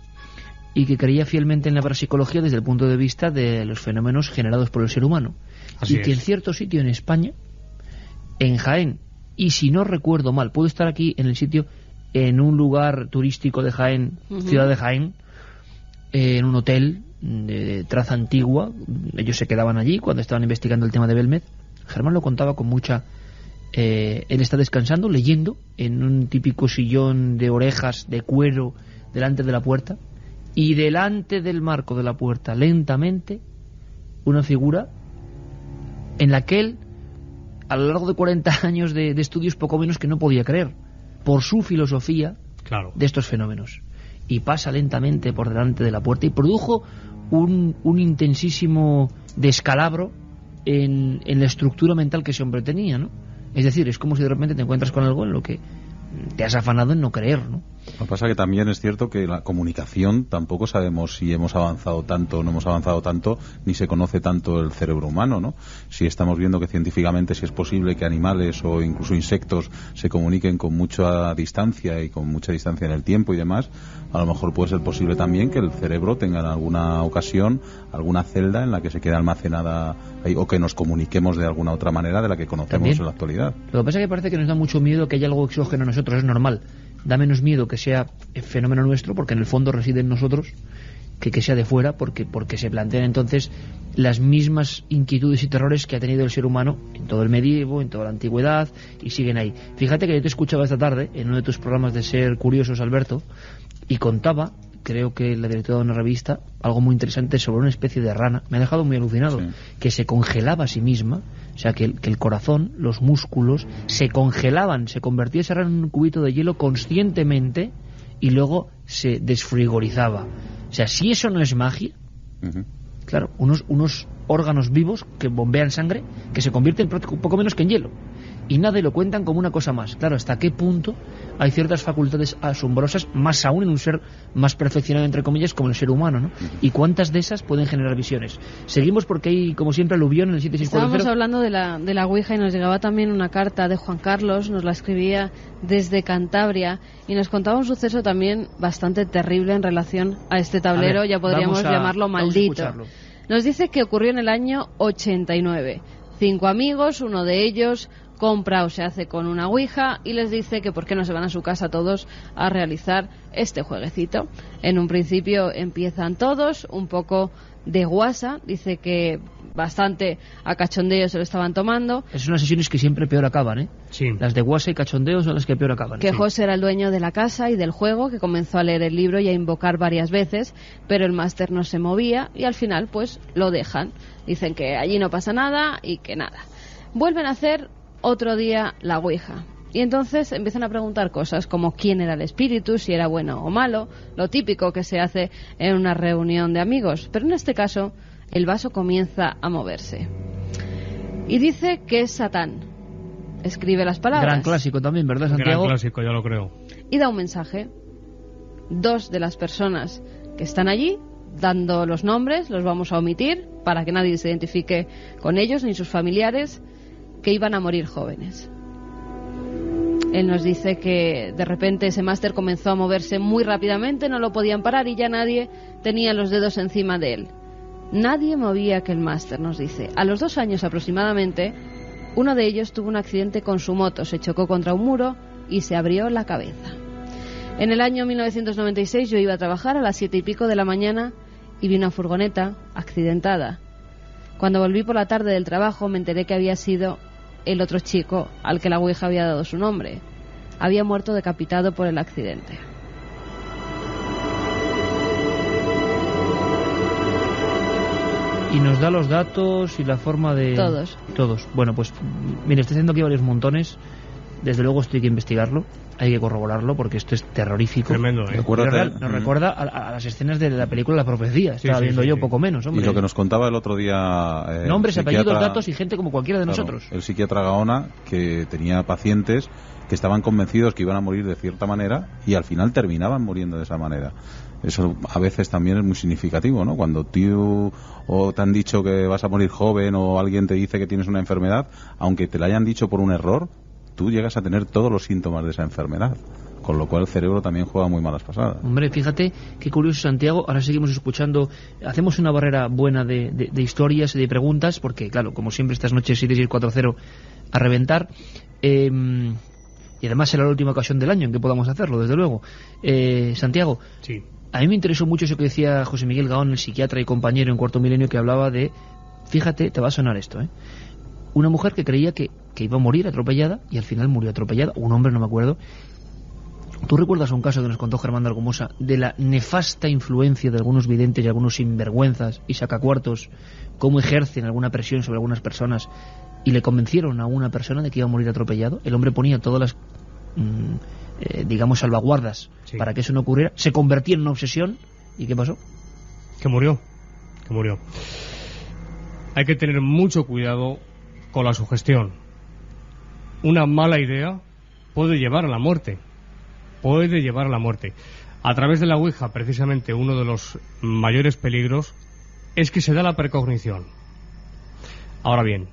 y que creía fielmente en la parapsicología desde el punto de vista de los fenómenos generados por el ser humano. Así y que es. en cierto sitio en España, en Jaén, y si no recuerdo mal, puedo estar aquí en el sitio, en un lugar turístico de Jaén, ciudad de Jaén, en un hotel de traza antigua, ellos se quedaban allí cuando estaban investigando el tema de Belmez. Germán lo contaba con mucha... él está descansando, leyendo, en un típico sillón de orejas, de cuero, delante de la puerta, y delante del marco de la puerta, lentamente, una figura en la que él, a lo largo de 40 años de estudios, poco menos que no podía creer, por su filosofía Claro. de estos fenómenos. Y pasa lentamente por delante de la puerta y produjo un intensísimo descalabro en la estructura mental que ese hombre tenía, ¿no? Es decir, es como si de repente te encuentras con algo en lo que te has afanado en no creer, ¿no? Lo que pasa es que también es cierto que la comunicación tampoco sabemos si hemos avanzado tanto o no hemos avanzado tanto, ni se conoce tanto el cerebro humano, ¿no? Si estamos viendo que científicamente sí es posible que animales o incluso insectos se comuniquen con mucha distancia y con mucha distancia en el tiempo y demás, a lo mejor puede ser posible también que el cerebro tenga en alguna ocasión alguna celda en la que se quede almacenada ahí, o que nos comuniquemos de alguna otra manera de la que conocemos También. en la actualidad. Lo que pasa es que parece que nos da mucho miedo que haya algo exógeno en nosotros, es normal. Da menos miedo que sea fenómeno nuestro, porque en el fondo reside en nosotros, que sea de fuera, porque se plantean entonces las mismas inquietudes y terrores que ha tenido el ser humano en todo el medievo, en toda la antigüedad, y siguen ahí. Fíjate que yo te escuchaba esta tarde en uno de tus programas de Ser Curiosos, Alberto, y contaba, creo que la directora de una revista, algo muy interesante sobre una especie de rana. Me ha dejado muy alucinado. Sí. Que se congelaba a sí misma, o sea, que el corazón, los músculos, se congelaban, se convertía esa rana en un cubito de hielo conscientemente y luego se desfrigorizaba. O sea, si eso no es magia, Ujú. claro, unos órganos vivos que bombean sangre, que se convierten poco menos que en hielo. Y nada, y lo cuentan como una cosa más. Claro, ¿hasta qué punto hay ciertas facultades asombrosas, más aún en un ser más perfeccionado, entre comillas, como el ser humano, ¿no? ¿Y cuántas de esas pueden generar visiones? Seguimos porque hay, como siempre, aluvión en el 7640. Estábamos hablando de la Ouija y nos llegaba también una carta de Juan Carlos, nos la escribía desde Cantabria y nos contaba un suceso también bastante terrible en relación a este tablero, ya podríamos llamarlo maldito. Nos dice que ocurrió en el año 89. 5 amigos, uno de ellos compra o se hace con una Ouija y les dice que por qué no se van a su casa todos a realizar este jueguecito. En un principio empiezan todos un poco de guasa, dice que bastante a cachondeo se lo estaban tomando. Es unas sesiones que siempre peor acaban, ¿eh? Sí. Las de guasa y cachondeo son las que peor acaban. Que Sí. José era el dueño de la casa y del juego, que comenzó a leer el libro y a invocar varias veces, pero el máster no se movía y al final pues lo dejan. Dicen que allí no pasa nada y que nada. Vuelven a hacer otro día la Ouija. Y entonces empiezan a preguntar cosas como quién era el espíritu, si era bueno o malo, lo típico que se hace en una reunión de amigos. Pero en este caso, el vaso comienza a moverse. Y dice que es Satán. Escribe las palabras. Gran clásico también, ¿verdad, Santiago? Gran clásico, yo lo creo. Y da un mensaje. 2 de las personas que están allí, dando los nombres, los vamos a omitir para que nadie se identifique con ellos ni sus familiares, que iban a morir jóvenes. Él nos dice que de repente ese máster comenzó a moverse muy rápidamente, no lo podían parar y ya nadie tenía los dedos encima de él. Nadie movía aquel máster, nos dice. A los 2 años aproximadamente, uno de ellos tuvo un accidente con su moto, se chocó contra un muro y se abrió la cabeza. En el año 1996 yo iba a trabajar a las 7 y pico de la mañana y vi una furgoneta accidentada. Cuando volví por la tarde del trabajo me enteré que había sido el otro chico al que la Ouija había dado su nombre. Había muerto decapitado por el accidente. Y nos da los datos y la forma de... Todos. Todos. Bueno, pues, mire, estoy haciendo aquí varios montones. Desde luego esto hay que investigarlo, hay que corroborarlo, porque esto es terrorífico. Tremendo, ¿eh? Acuérdate. Pero nos recuerda a las escenas de la película La Profecía. Sí, Estaba sí, viendo sí, yo, sí. poco menos, hombre. Y lo que nos contaba el otro día... Nombres, el apellidos, psiquiatra- datos y gente como cualquiera de Claro, nosotros. el psiquiatra Gaona, que tenía pacientes que estaban convencidos que iban a morir de cierta manera y al final terminaban muriendo de esa manera. Eso a veces también es muy significativo, ¿no? Cuando tú o te han dicho que vas a morir joven o alguien te dice que tienes una enfermedad, aunque te la hayan dicho por un error, tú llegas a tener todos los síntomas de esa enfermedad. con lo cual el cerebro también juega muy malas pasadas. Hombre, fíjate qué curioso, Santiago. Ahora seguimos escuchando, hacemos una barrera buena de historias y de preguntas, porque claro, como siempre estas noches 7-6-4-0 a reventar, y además será la última ocasión del año en que podamos hacerlo, desde luego. Santiago, Sí. a mí me interesó mucho eso que decía José Miguel Gaón, el psiquiatra y compañero en Cuarto Milenio, que hablaba de, fíjate, te va a sonar esto, una mujer que creía que iba a morir atropellada y al final murió atropellada, un hombre, no me acuerdo. ¿Tú recuerdas un caso que nos contó Germán de Argumosa de la nefasta influencia de algunos videntes y algunos sinvergüenzas y sacacuartos, cómo ejercen alguna presión sobre algunas personas y le convencieron a una persona de que iba a morir atropellado? El hombre ponía todas las digamos salvaguardas para que eso no ocurriera, se convertía en una obsesión. ¿Y qué pasó? Que murió. Hay que tener mucho cuidado con la sugestión. Una mala idea puede llevar a la muerte. A través de la Ouija, precisamente, uno de los mayores peligros es que se da la precognición. Ahora bien,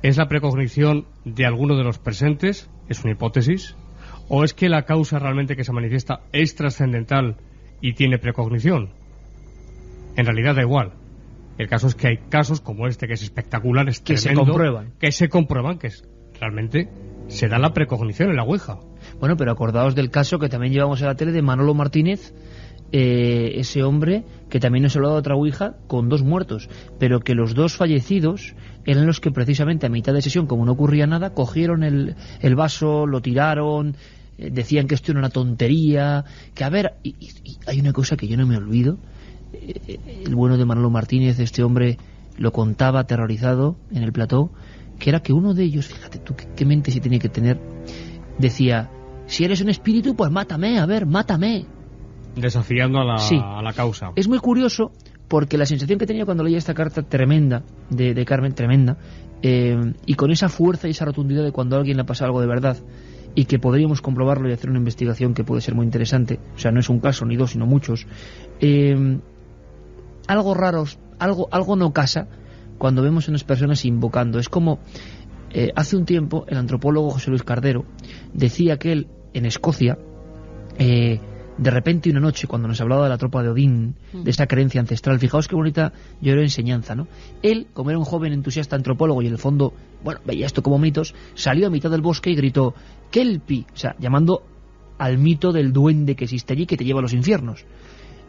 ¿es la precognición de alguno de los presentes? ¿Es una hipótesis? ¿O es que la causa realmente que se manifiesta es trascendental y tiene precognición? En realidad da igual. El caso es que hay casos como este, que es espectacular, es tremendo, que se comprueban que realmente se da la precognición en la Ouija. Bueno, pero acordaos del caso que también llevamos a la tele de Manolo Martínez, ese hombre que también nos ha hablado de otra Ouija con 2 muertos, pero que los 2 fallecidos eran los que precisamente a mitad de sesión, como no ocurría nada, cogieron el vaso, lo tiraron, decían que esto era una tontería, que a ver, y hay una cosa que yo no me olvido, el bueno de Manolo Martínez, este hombre lo contaba aterrorizado en el plató, que era que uno de ellos, fíjate tú qué mente se tiene que tener, decía: si eres un espíritu, pues mátame, a ver, mátame. Desafiando a la causa. Es muy curioso porque la sensación que tenía cuando leía esta carta tremenda de Carmen, tremenda, y con esa fuerza y esa rotundidad de cuando a alguien le pasa algo de verdad y que podríamos comprobarlo y hacer una investigación que puede ser muy interesante, o sea, no es un caso ni 2 sino muchos, algo raro, algo no casa cuando vemos a unas personas invocando. Es como hace un tiempo el antropólogo José Luis Cardero decía que él en Escocia, de repente una noche, cuando nos hablaba de la tropa de Odín, de esa creencia ancestral, fijaos qué bonita yo era enseñanza, ¿no? Él, como era un joven entusiasta antropólogo y en el fondo, bueno, veía esto como mitos, salió a mitad del bosque y gritó Kelpi, o sea, llamando al mito del duende que existe allí, que te lleva a los infiernos.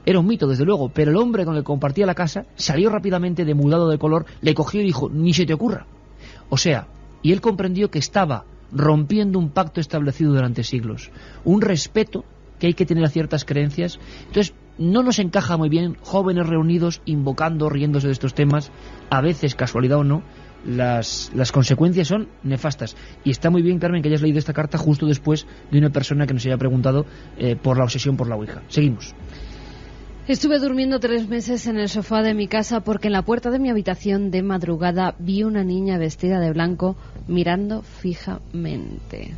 Era un mito, desde luego, pero el hombre con el que compartía la casa salió rápidamente demudado de color, le cogió y dijo: ni se te ocurra. O sea, y él comprendió que estaba rompiendo un pacto establecido durante siglos, un respeto que hay que tener a ciertas creencias. Entonces no nos encaja muy bien jóvenes reunidos invocando, riéndose de estos temas. A veces, casualidad o no, las consecuencias son nefastas. Y está muy bien, Carmen, que hayas leído esta carta justo después de una persona que nos haya preguntado por la obsesión por la Ouija. Seguimos. Estuve durmiendo 3 meses en el sofá de mi casa porque en la puerta de mi habitación de madrugada vi una niña vestida de blanco mirando fijamente.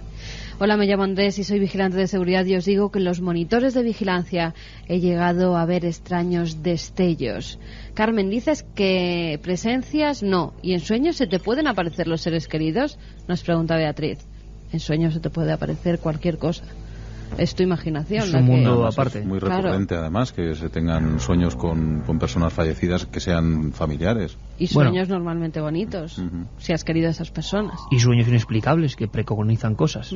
Hola, me llamo Andrés y soy vigilante de seguridad y os digo que en los monitores de vigilancia he llegado a ver extraños destellos. Carmen, dices que presencias no, ¿y en sueños se te pueden aparecer los seres queridos? Nos pregunta Beatriz. En sueños se te puede aparecer cualquier cosa. Es tu imaginación. Es un mundo aparte. Es muy recurrente, claro. Además, que se tengan sueños con personas fallecidas que sean familiares. Y sueños normalmente bonitos, si has querido a esas personas. Y sueños inexplicables que precognizan cosas.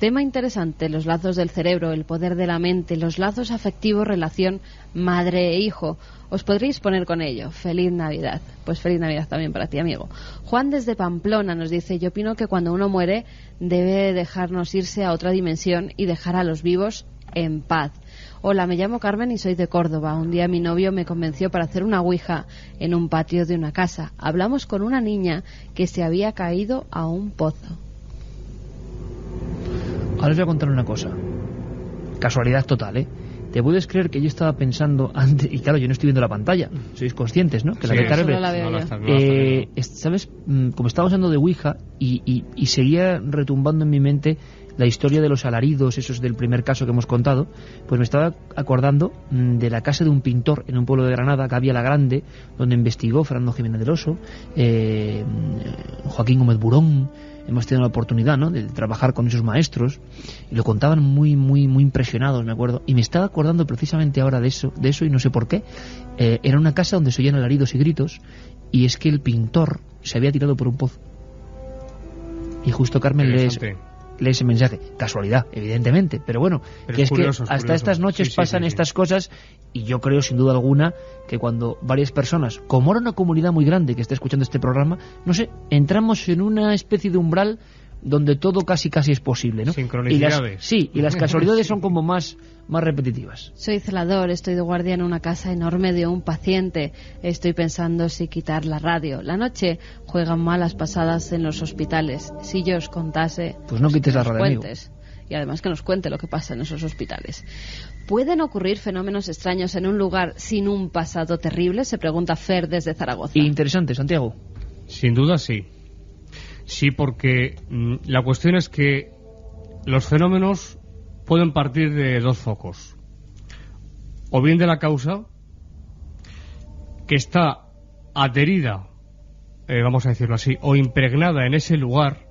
Tema interesante: los lazos del cerebro, el poder de la mente, los lazos afectivos, relación madre e hijo. Os podréis poner con ello. Feliz Navidad. Pues feliz Navidad también para ti, amigo. Juan desde Pamplona nos dice: yo opino que cuando uno muere debe dejarnos irse a otra dimensión y dejar a los vivos en paz. Hola, me llamo Carmen y soy de Córdoba. Un día mi novio me convenció para hacer una ouija en un patio de una casa. Hablamos con una niña que se había caído a un pozo. Ahora os voy a contar una cosa. Casualidad total, ¿eh? ¿Te puedes creer que yo estaba pensando antes? Y claro, yo no estoy viendo la pantalla. Sois conscientes, ¿no? Que sí, la de Carmen. ¿Sabes? Como estábamos hablando de Ouija y seguía retumbando en mi mente la historia de los alaridos, esos del primer caso que hemos contado, pues me estaba acordando de la casa de un pintor en un pueblo de Granada, Gavia la Grande, donde investigó Fernando Jiménez del Oso, Joaquín Gómez Burón, hemos tenido la oportunidad, ¿no?, de trabajar con esos maestros, y lo contaban muy impresionados, me acuerdo, y me estaba acordando precisamente ahora de eso y no sé por qué. Era una casa donde se oían alaridos y gritos, y es que el pintor se había tirado por un pozo. Y justo Carmen lee ese mensaje. Casualidad, evidentemente, pero bueno, pero que es curioso, que hasta estas noches pasan estas cosas, y yo creo sin duda alguna que cuando varias personas, como era una comunidad muy grande que está escuchando este programa, no sé, entramos en una especie de umbral donde todo casi es posible, ¿no? Sincronicidades. Y las casualidades son como más repetitivas. Soy celador, estoy de guardia en una casa enorme de un paciente. Estoy pensando si quitar la radio. La noche juegan malas pasadas en los hospitales. Si yo os contase... Pues no quites la radio, amigo. Y además que nos cuente lo que pasa en esos hospitales. ¿Pueden ocurrir fenómenos extraños en un lugar sin un pasado terrible? Se pregunta Fer desde Zaragoza. Interesante, Santiago. Sin duda sí. Sí, porque la cuestión es que los fenómenos pueden partir de dos focos. O bien de la causa, que está adherida, vamos a decirlo así, o impregnada en ese lugar,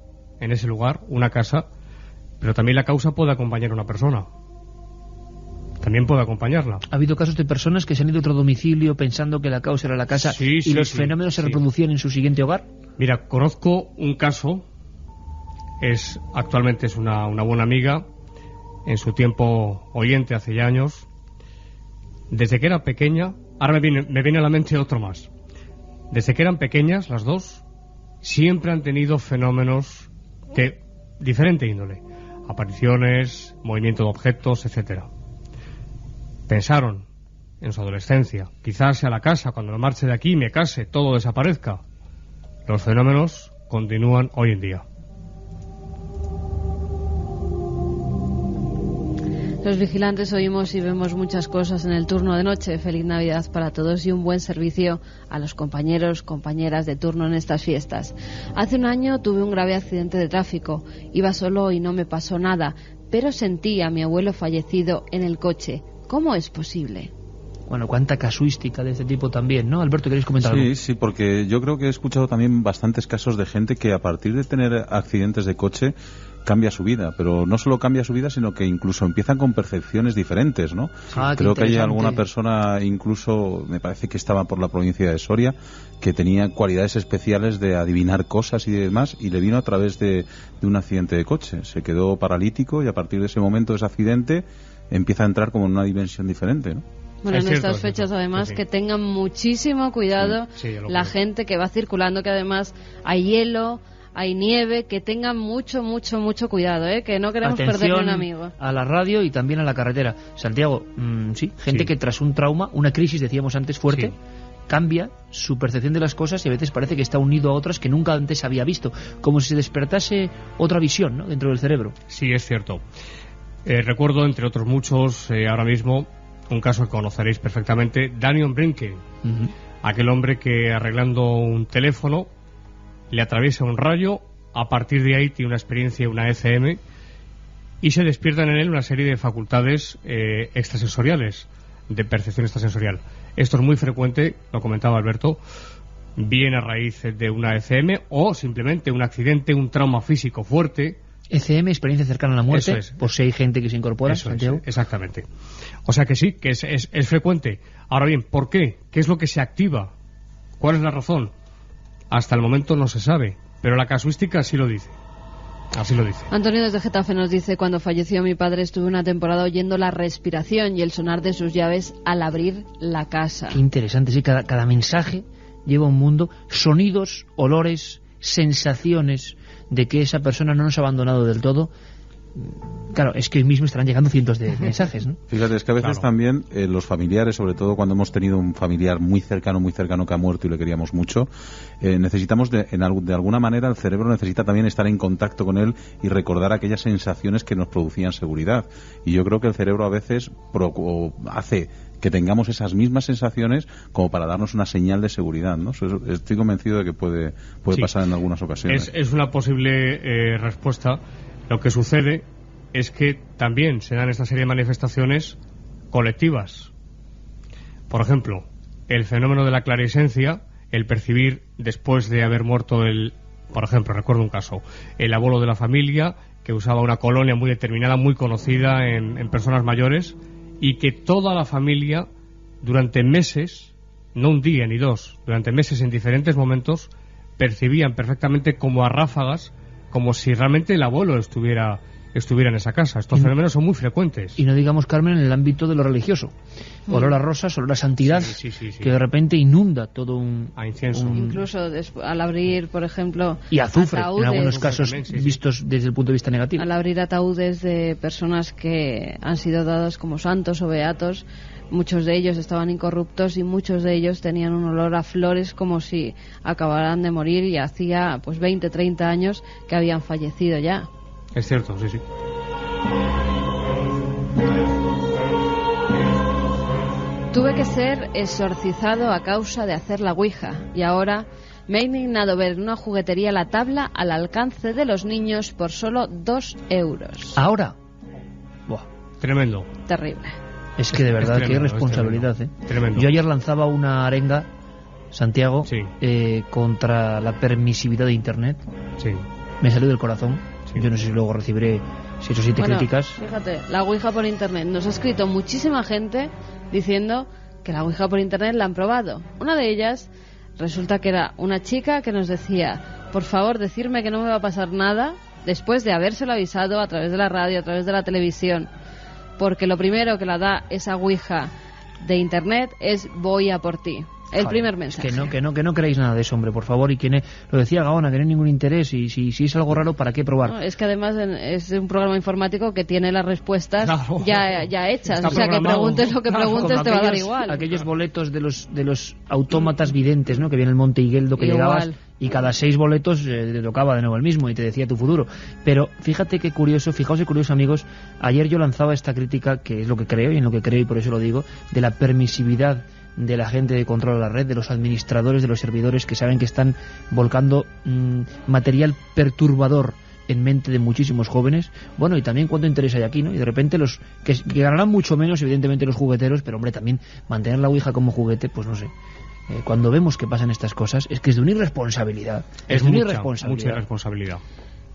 una casa, pero también la causa puede acompañar a una persona. También puede acompañarla. Ha habido casos de personas que se han ido a otro domicilio pensando que la causa era la casa y los fenómenos se reproducían en su siguiente hogar. Mira, conozco un caso, actualmente es una buena amiga, en su tiempo oyente hace ya años, desde que era pequeña, ahora me viene a la mente otro más. Desde que eran pequeñas, las dos, siempre han tenido fenómenos de diferente índole, apariciones, movimiento de objetos, etcétera. Pensaron en su adolescencia, quizás sea la casa, cuando me marche de aquí, me case, todo desaparezca. Los fenómenos continúan hoy en día. Los vigilantes oímos y vemos muchas cosas en el turno de noche. Feliz Navidad para todos y un buen servicio a los compañeros, compañeras de turno en estas fiestas. Hace un año tuve un grave accidente de tráfico. Iba solo y no me pasó nada, pero sentí a mi abuelo fallecido en el coche. ¿Cómo es posible? Bueno, cuánta casuística de este tipo también, ¿no? Alberto, ¿queréis comentar algo? Sí, porque yo creo que he escuchado también bastantes casos de gente que a partir de tener accidentes de coche cambia su vida, pero no solo cambia su vida, sino que incluso empiezan con percepciones diferentes, ¿no? Creo que hay alguna persona, incluso me parece que estaba por la provincia de Soria, que tenía cualidades especiales de adivinar cosas y demás, y le vino a través de un accidente de coche. Se quedó paralítico y a partir de ese momento, de ese accidente, empieza a entrar como en una dimensión diferente, ¿no? Bueno, en estas fechas además que tengan muchísimo cuidado la gente que va circulando, que además hay hielo, hay nieve, que tengan mucho cuidado, que no queremos perder un amigo. A la radio y también a la carretera. Santiago, gente que tras un trauma, una crisis, decíamos antes, fuerte, cambia su percepción de las cosas y a veces parece que está unido a otras que nunca antes había visto, como si se despertase otra visión, ¿no?, dentro del cerebro. Sí, es cierto. Recuerdo, entre otros muchos, ahora mismo, un caso que conoceréis perfectamente, Daniel Brinken, aquel hombre que arreglando un teléfono le atraviesa un rayo, a partir de ahí tiene una experiencia, una ECM, y se despiertan en él una serie de facultades extrasensoriales, de percepción extrasensorial. Esto es muy frecuente, lo comentaba Alberto, bien a raíz de una ECM o simplemente un accidente, un trauma físico fuerte. ECM, experiencia cercana a la muerte, por si hay gente que se incorpora, Santiago. Exactamente. O sea que sí, que es frecuente. Ahora bien, ¿por qué? ¿Qué es lo que se activa? ¿Cuál es la razón? Hasta el momento no se sabe, pero la casuística así lo dice. Así lo dice. Antonio desde Getafe nos dice: cuando falleció mi padre estuve una temporada oyendo la respiración y el sonar de sus llaves al abrir la casa. Qué interesante, sí, cada mensaje lleva un mundo, sonidos, olores, sensaciones de que esa persona no nos ha abandonado del todo. Claro, es que hoy mismo estarán llegando cientos de mensajes, ¿no? Fíjate, es que a veces también los familiares, sobre todo cuando hemos tenido un familiar muy cercano que ha muerto y le queríamos mucho, necesitamos de alguna manera, el cerebro necesita también estar en contacto con él y recordar aquellas sensaciones que nos producían seguridad. Y yo creo que el cerebro a veces hace que tengamos esas mismas sensaciones como para darnos una señal de seguridad, ¿no? Estoy convencido de que puede pasar en algunas ocasiones. Es una posible respuesta. Lo que sucede es que también se dan esta serie de manifestaciones colectivas. Por ejemplo, el fenómeno de la clarisencia, el percibir después de haber muerto el Por ejemplo, recuerdo un caso, el abuelo de la familia que usaba una colonia muy determinada, muy conocida en personas mayores, y que toda la familia durante meses, no un día ni dos, durante meses en diferentes momentos, percibían perfectamente como a ráfagas, como si realmente el abuelo estuviera en esa casa. Estos fenómenos son muy frecuentes. Y no digamos, Carmen, en el ámbito de lo religioso. Olor a rosas, olor a santidad, Sí. que de repente inunda todo a incienso. Incluso al abrir, por ejemplo, y azufre, ataúdes, en algunos casos también, sí. vistos desde el punto de vista negativo. al abrir ataúdes de personas que han sido dados como santos o beatos, muchos de ellos estaban incorruptos y muchos de ellos tenían un olor a flores como si acabaran de morir y hacía pues 20, 30 años que habían fallecido ya. Es cierto, sí. Tuve que ser exorcizado a causa de hacer la ouija y ahora me he indignado ver en una juguetería la tabla al alcance de los niños por solo 2 euros. Ahora, buah, Tremendo. Terrible. es que de verdad, qué tremendo, irresponsabilidad. Tremendo. Yo ayer lanzaba una arenga, Santiago, Sí. contra la permisividad de Internet. Sí. Me salió del corazón. Sí. Yo no sé si luego recibiré 6 o 7 Bueno, críticas. fíjate, la ouija por internet. Nos ha escrito muchísima gente diciendo que la ouija por internet la han probado. Una de ellas resulta que era una chica que nos decía: por favor, decirme que no me va a pasar nada, después de habérselo avisado a través de la radio, a través de la televisión, porque lo primero que la da esa ouija de internet es voy a por ti. El Joder, primer mensaje. Es que no creáis nada de eso, hombre, por favor. Y lo decía Gaona, que no hay ningún interés. Y si es algo raro, ¿para qué probar? No, es que además es un programa informático que tiene las respuestas Claro. ya hechas. Está o sea, que programado. preguntes lo que Claro, preguntes Como te va a dar aquellos- igual. Aquellos boletos de los autómatas videntes, ¿no? Que viene el Monte Higueldo, que Igual. llegabas y cada 6 boletos te tocaba de nuevo el mismo y te decía tu futuro. Pero fíjate qué curioso, fijaos qué curioso, amigos. Ayer yo lanzaba esta crítica, que es lo que creo y en lo que creo y por eso lo digo, de la permisividad de la gente que controla la red, de los administradores, de los servidores que saben que están volcando material perturbador en mente de muchísimos jóvenes. Bueno, y también cuánto interés hay aquí, ¿no? Y de repente los que ganarán mucho menos, evidentemente, los jugueteros, pero hombre, también mantener la ouija como juguete, pues no sé. Cuando vemos que pasan estas cosas, es que es de una irresponsabilidad. Es de una mucha irresponsabilidad.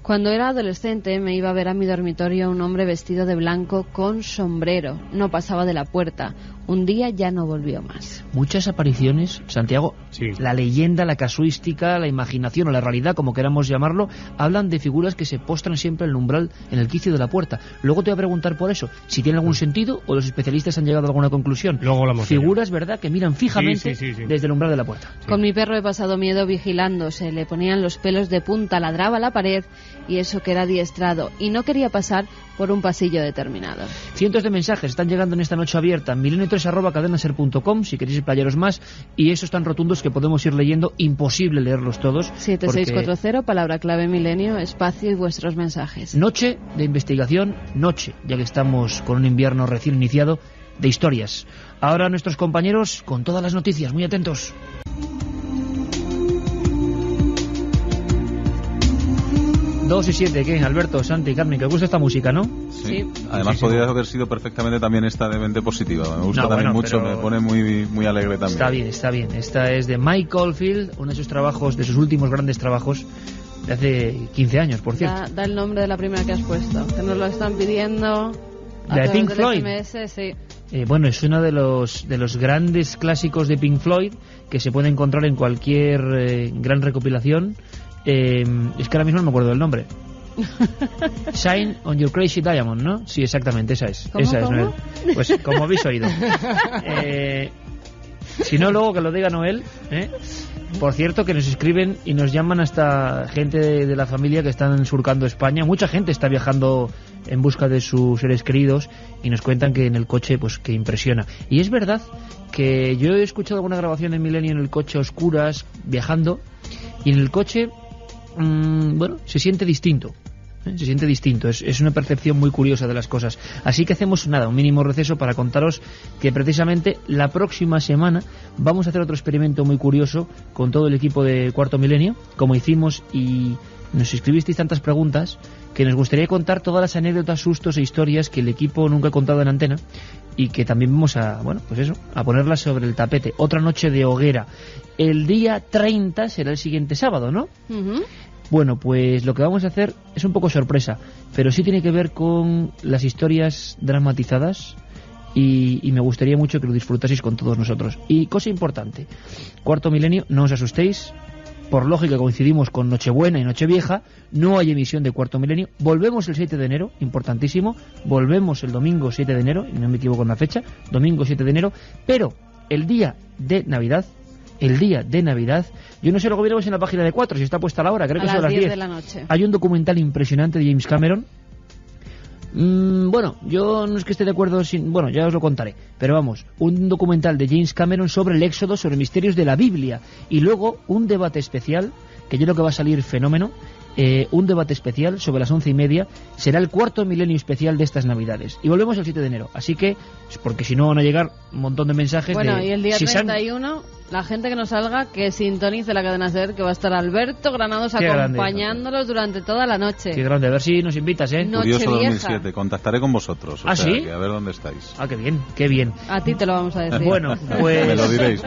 Cuando era adolescente me iba a ver a mi dormitorio un hombre vestido de blanco con sombrero. No pasaba de la puerta. Un día ya no volvió más. Muchas apariciones, Santiago, Sí. la leyenda, la casuística, la imaginación o la realidad, como queramos llamarlo, hablan de figuras que se postran siempre en el umbral, en el quicio de la puerta. Luego te voy a preguntar por eso, si tiene algún sentido o los especialistas han llegado a alguna conclusión. Luego hablamos de ello. Figuras, ¿verdad?, que miran fijamente Sí. desde el umbral de la puerta. Con mi perro he pasado miedo vigilándose. Le ponían los pelos de punta, ladraba a la pared y eso que era adiestrado. Y no quería pasar por un pasillo determinado. Cientos de mensajes están llegando en esta noche abierta, milenio3@cadenaser.com, si queréis explayaros más, y esos tan rotundos que podemos ir leyendo, imposible leerlos todos. 7640, palabra clave milenio, espacio y vuestros mensajes. Noche de investigación, noche, ya que estamos con un invierno recién iniciado, de historias. Ahora nuestros compañeros con todas las noticias, muy atentos. 2 y 7, ¿qué? Alberto, Santi, Carmen, que os gusta esta música, ¿no? Sí. Además Muchísimo. podría haber sido perfectamente también esta de mente positiva. Me gusta No, también bueno, mucho, pero- me pone muy alegre también. Está bien, está bien. Esta es de Mike Oldfield, uno de sus trabajos, de sus últimos grandes trabajos, de hace 15 años, por cierto. Da el nombre de la primera que has puesto, que nos lo están pidiendo. a ¿La de través Pink del Floyd? SMS, sí. Bueno, es uno de los grandes clásicos de Pink Floyd que se puede encontrar en cualquier gran recopilación. Es que ahora mismo no me acuerdo del nombre. Shine on Your Crazy Diamond, ¿no? Sí, exactamente, esa es. ¿Cómo, esa es, cómo? Noel. Pues como habéis oído. Si no, luego que lo diga Noel. Por cierto, que nos escriben y nos llaman hasta gente de la familia que están surcando España. Mucha gente está viajando en busca de sus seres queridos y nos cuentan que en el coche, pues que impresiona. Y es verdad que yo he escuchado alguna grabación de Milenio en el coche a oscuras, viajando, y en el coche, bueno, se siente distinto. Se siente distinto, es una percepción muy curiosa de las cosas. Así que hacemos un mínimo receso para contaros que precisamente la próxima semana vamos a hacer otro experimento muy curioso con todo el equipo de Cuarto Milenio, como hicimos, y nos escribisteis tantas preguntas que nos gustaría contar todas las anécdotas, sustos e historias que el equipo nunca ha contado en antena y que también vamos a, bueno, pues eso, a ponerlas sobre el tapete. Otra noche de hoguera. El día 30 será el siguiente sábado, ¿no? Ujú. Bueno, pues lo que vamos a hacer es un poco sorpresa, pero sí tiene que ver con las historias dramatizadas y me gustaría mucho que lo disfrutaseis con todos nosotros. Y cosa importante, Cuarto Milenio, no os asustéis, por lógica coincidimos con Nochebuena y Nochevieja, no hay emisión de Cuarto Milenio, volvemos el 7 de enero, importantísimo, volvemos el domingo 7 de enero, y no me equivoco en la fecha, domingo 7 de enero, pero el día de Navidad, yo no sé, lo veremos en la página de 4, si está puesta la hora, creo que son las 10 de la noche. Hay un documental impresionante de James Cameron. Bueno, yo no es que esté de acuerdo, bueno, ya os lo contaré, pero vamos, un documental de James Cameron sobre el Éxodo, sobre misterios de la Biblia, y luego un debate especial, que yo creo que va a salir fenómeno, un debate especial sobre las 11:30, será el Cuarto Milenio especial de estas Navidades, y volvemos el 7 de enero, así que, porque si no van a llegar un montón de mensajes. Bueno, y el día 31, la gente que nos salga, que sintonice la cadena SER, que va a estar Alberto Granados acompañándolos durante toda la noche. Qué grande, a ver si nos invitas, Curioso 2007, contactaré con vosotros. ¿Sí? Que a ver dónde estáis. Qué bien, qué bien. A ti te lo vamos a decir. Bueno, pues... me lo diréis.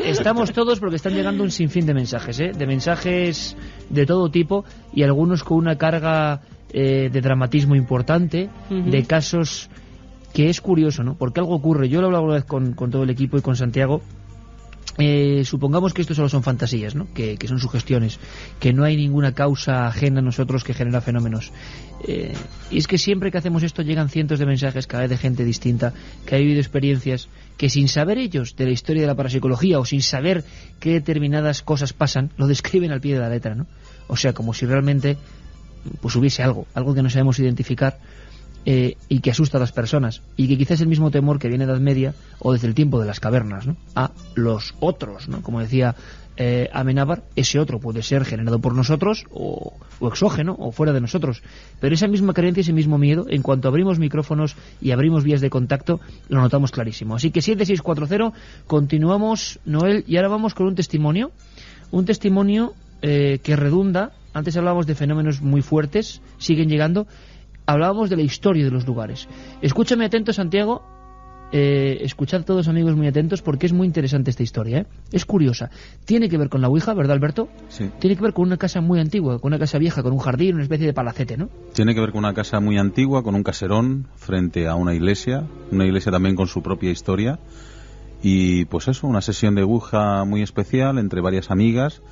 Estamos todos porque están llegando un sinfín de mensajes, de mensajes de todo tipo y algunos con una carga de dramatismo importante, de casos que es curioso, ¿no? Porque algo ocurre. Yo lo he hablado una vez con todo el equipo y con Santiago. Supongamos que esto solo son fantasías, ¿no? Que son sugestiones, que no hay ninguna causa ajena a nosotros que genera fenómenos. Y es que siempre que hacemos esto llegan cientos de mensajes, cada vez de gente distinta, que ha vivido experiencias que sin saber ellos de la historia de la parapsicología o sin saber qué determinadas cosas pasan, lo describen al pie de la letra, ¿no? O sea, como si realmente pues hubiese algo que no sabemos identificar. Y que asusta a las personas y que quizás es el mismo temor que viene de la Edad Media o desde el tiempo de las cavernas, ¿no? A los otros, ¿no? Como decía Amenábar, ese otro puede ser generado por nosotros o exógeno o fuera de nosotros, pero esa misma creencia, ese mismo miedo, en cuanto abrimos micrófonos y abrimos vías de contacto, lo notamos clarísimo. Así que 7640, continuamos, Noel, y ahora vamos con un testimonio que redunda. Antes hablábamos de fenómenos muy fuertes, siguen llegando. Hablábamos de la historia de los lugares. Escúchame atento, Santiago. Escuchad todos, amigos, muy atentos, porque es muy interesante esta historia, Es curiosa. Tiene que ver con la Ouija, ¿verdad, Alberto? Sí. Tiene que ver con una casa muy antigua, con una casa vieja, con un jardín, una especie de palacete, ¿no? Tiene que ver con una casa muy antigua, con un caserón frente a una iglesia también con su propia historia. Y pues eso, una sesión de Ouija muy especial entre varias amigas,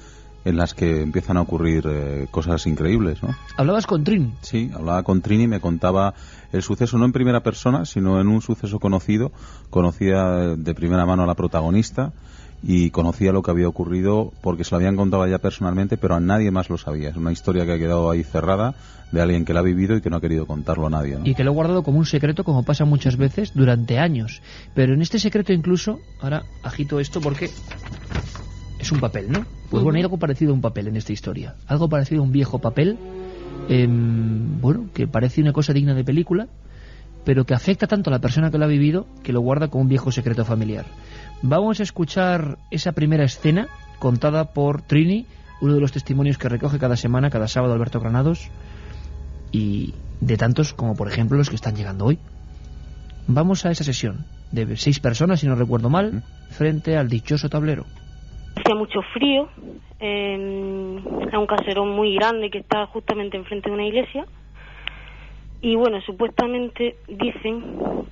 en las que empiezan a ocurrir cosas increíbles, ¿no? ¿Hablabas con Trini? Sí, hablaba con Trini y me contaba el suceso, no en primera persona, sino en un suceso conocido. Conocía de primera mano a la protagonista y conocía lo que había ocurrido porque se lo habían contado ya personalmente, pero a nadie más lo sabía. Es una historia que ha quedado ahí cerrada de alguien que la ha vivido y que no ha querido contarlo a nadie, ¿no? Y que lo ha guardado como un secreto, como pasa muchas veces, durante años. Pero en este secreto incluso, ahora agito esto porque es un papel, ¿no? Pues bueno, hay algo parecido a un papel en esta historia. Algo parecido a un viejo papel, bueno, que parece una cosa digna de película, pero que afecta tanto a la persona que lo ha vivido que lo guarda como un viejo secreto familiar. Vamos a escuchar esa primera escena contada por Trini, uno de los testimonios que recoge cada semana, cada sábado, Alberto Granados, y de tantos como, por ejemplo, los que están llegando hoy. Vamos a esa sesión de 6 personas, si no recuerdo mal, frente al dichoso tablero. Hacía mucho frío, era un caserón muy grande que está justamente enfrente de una iglesia y bueno, supuestamente dicen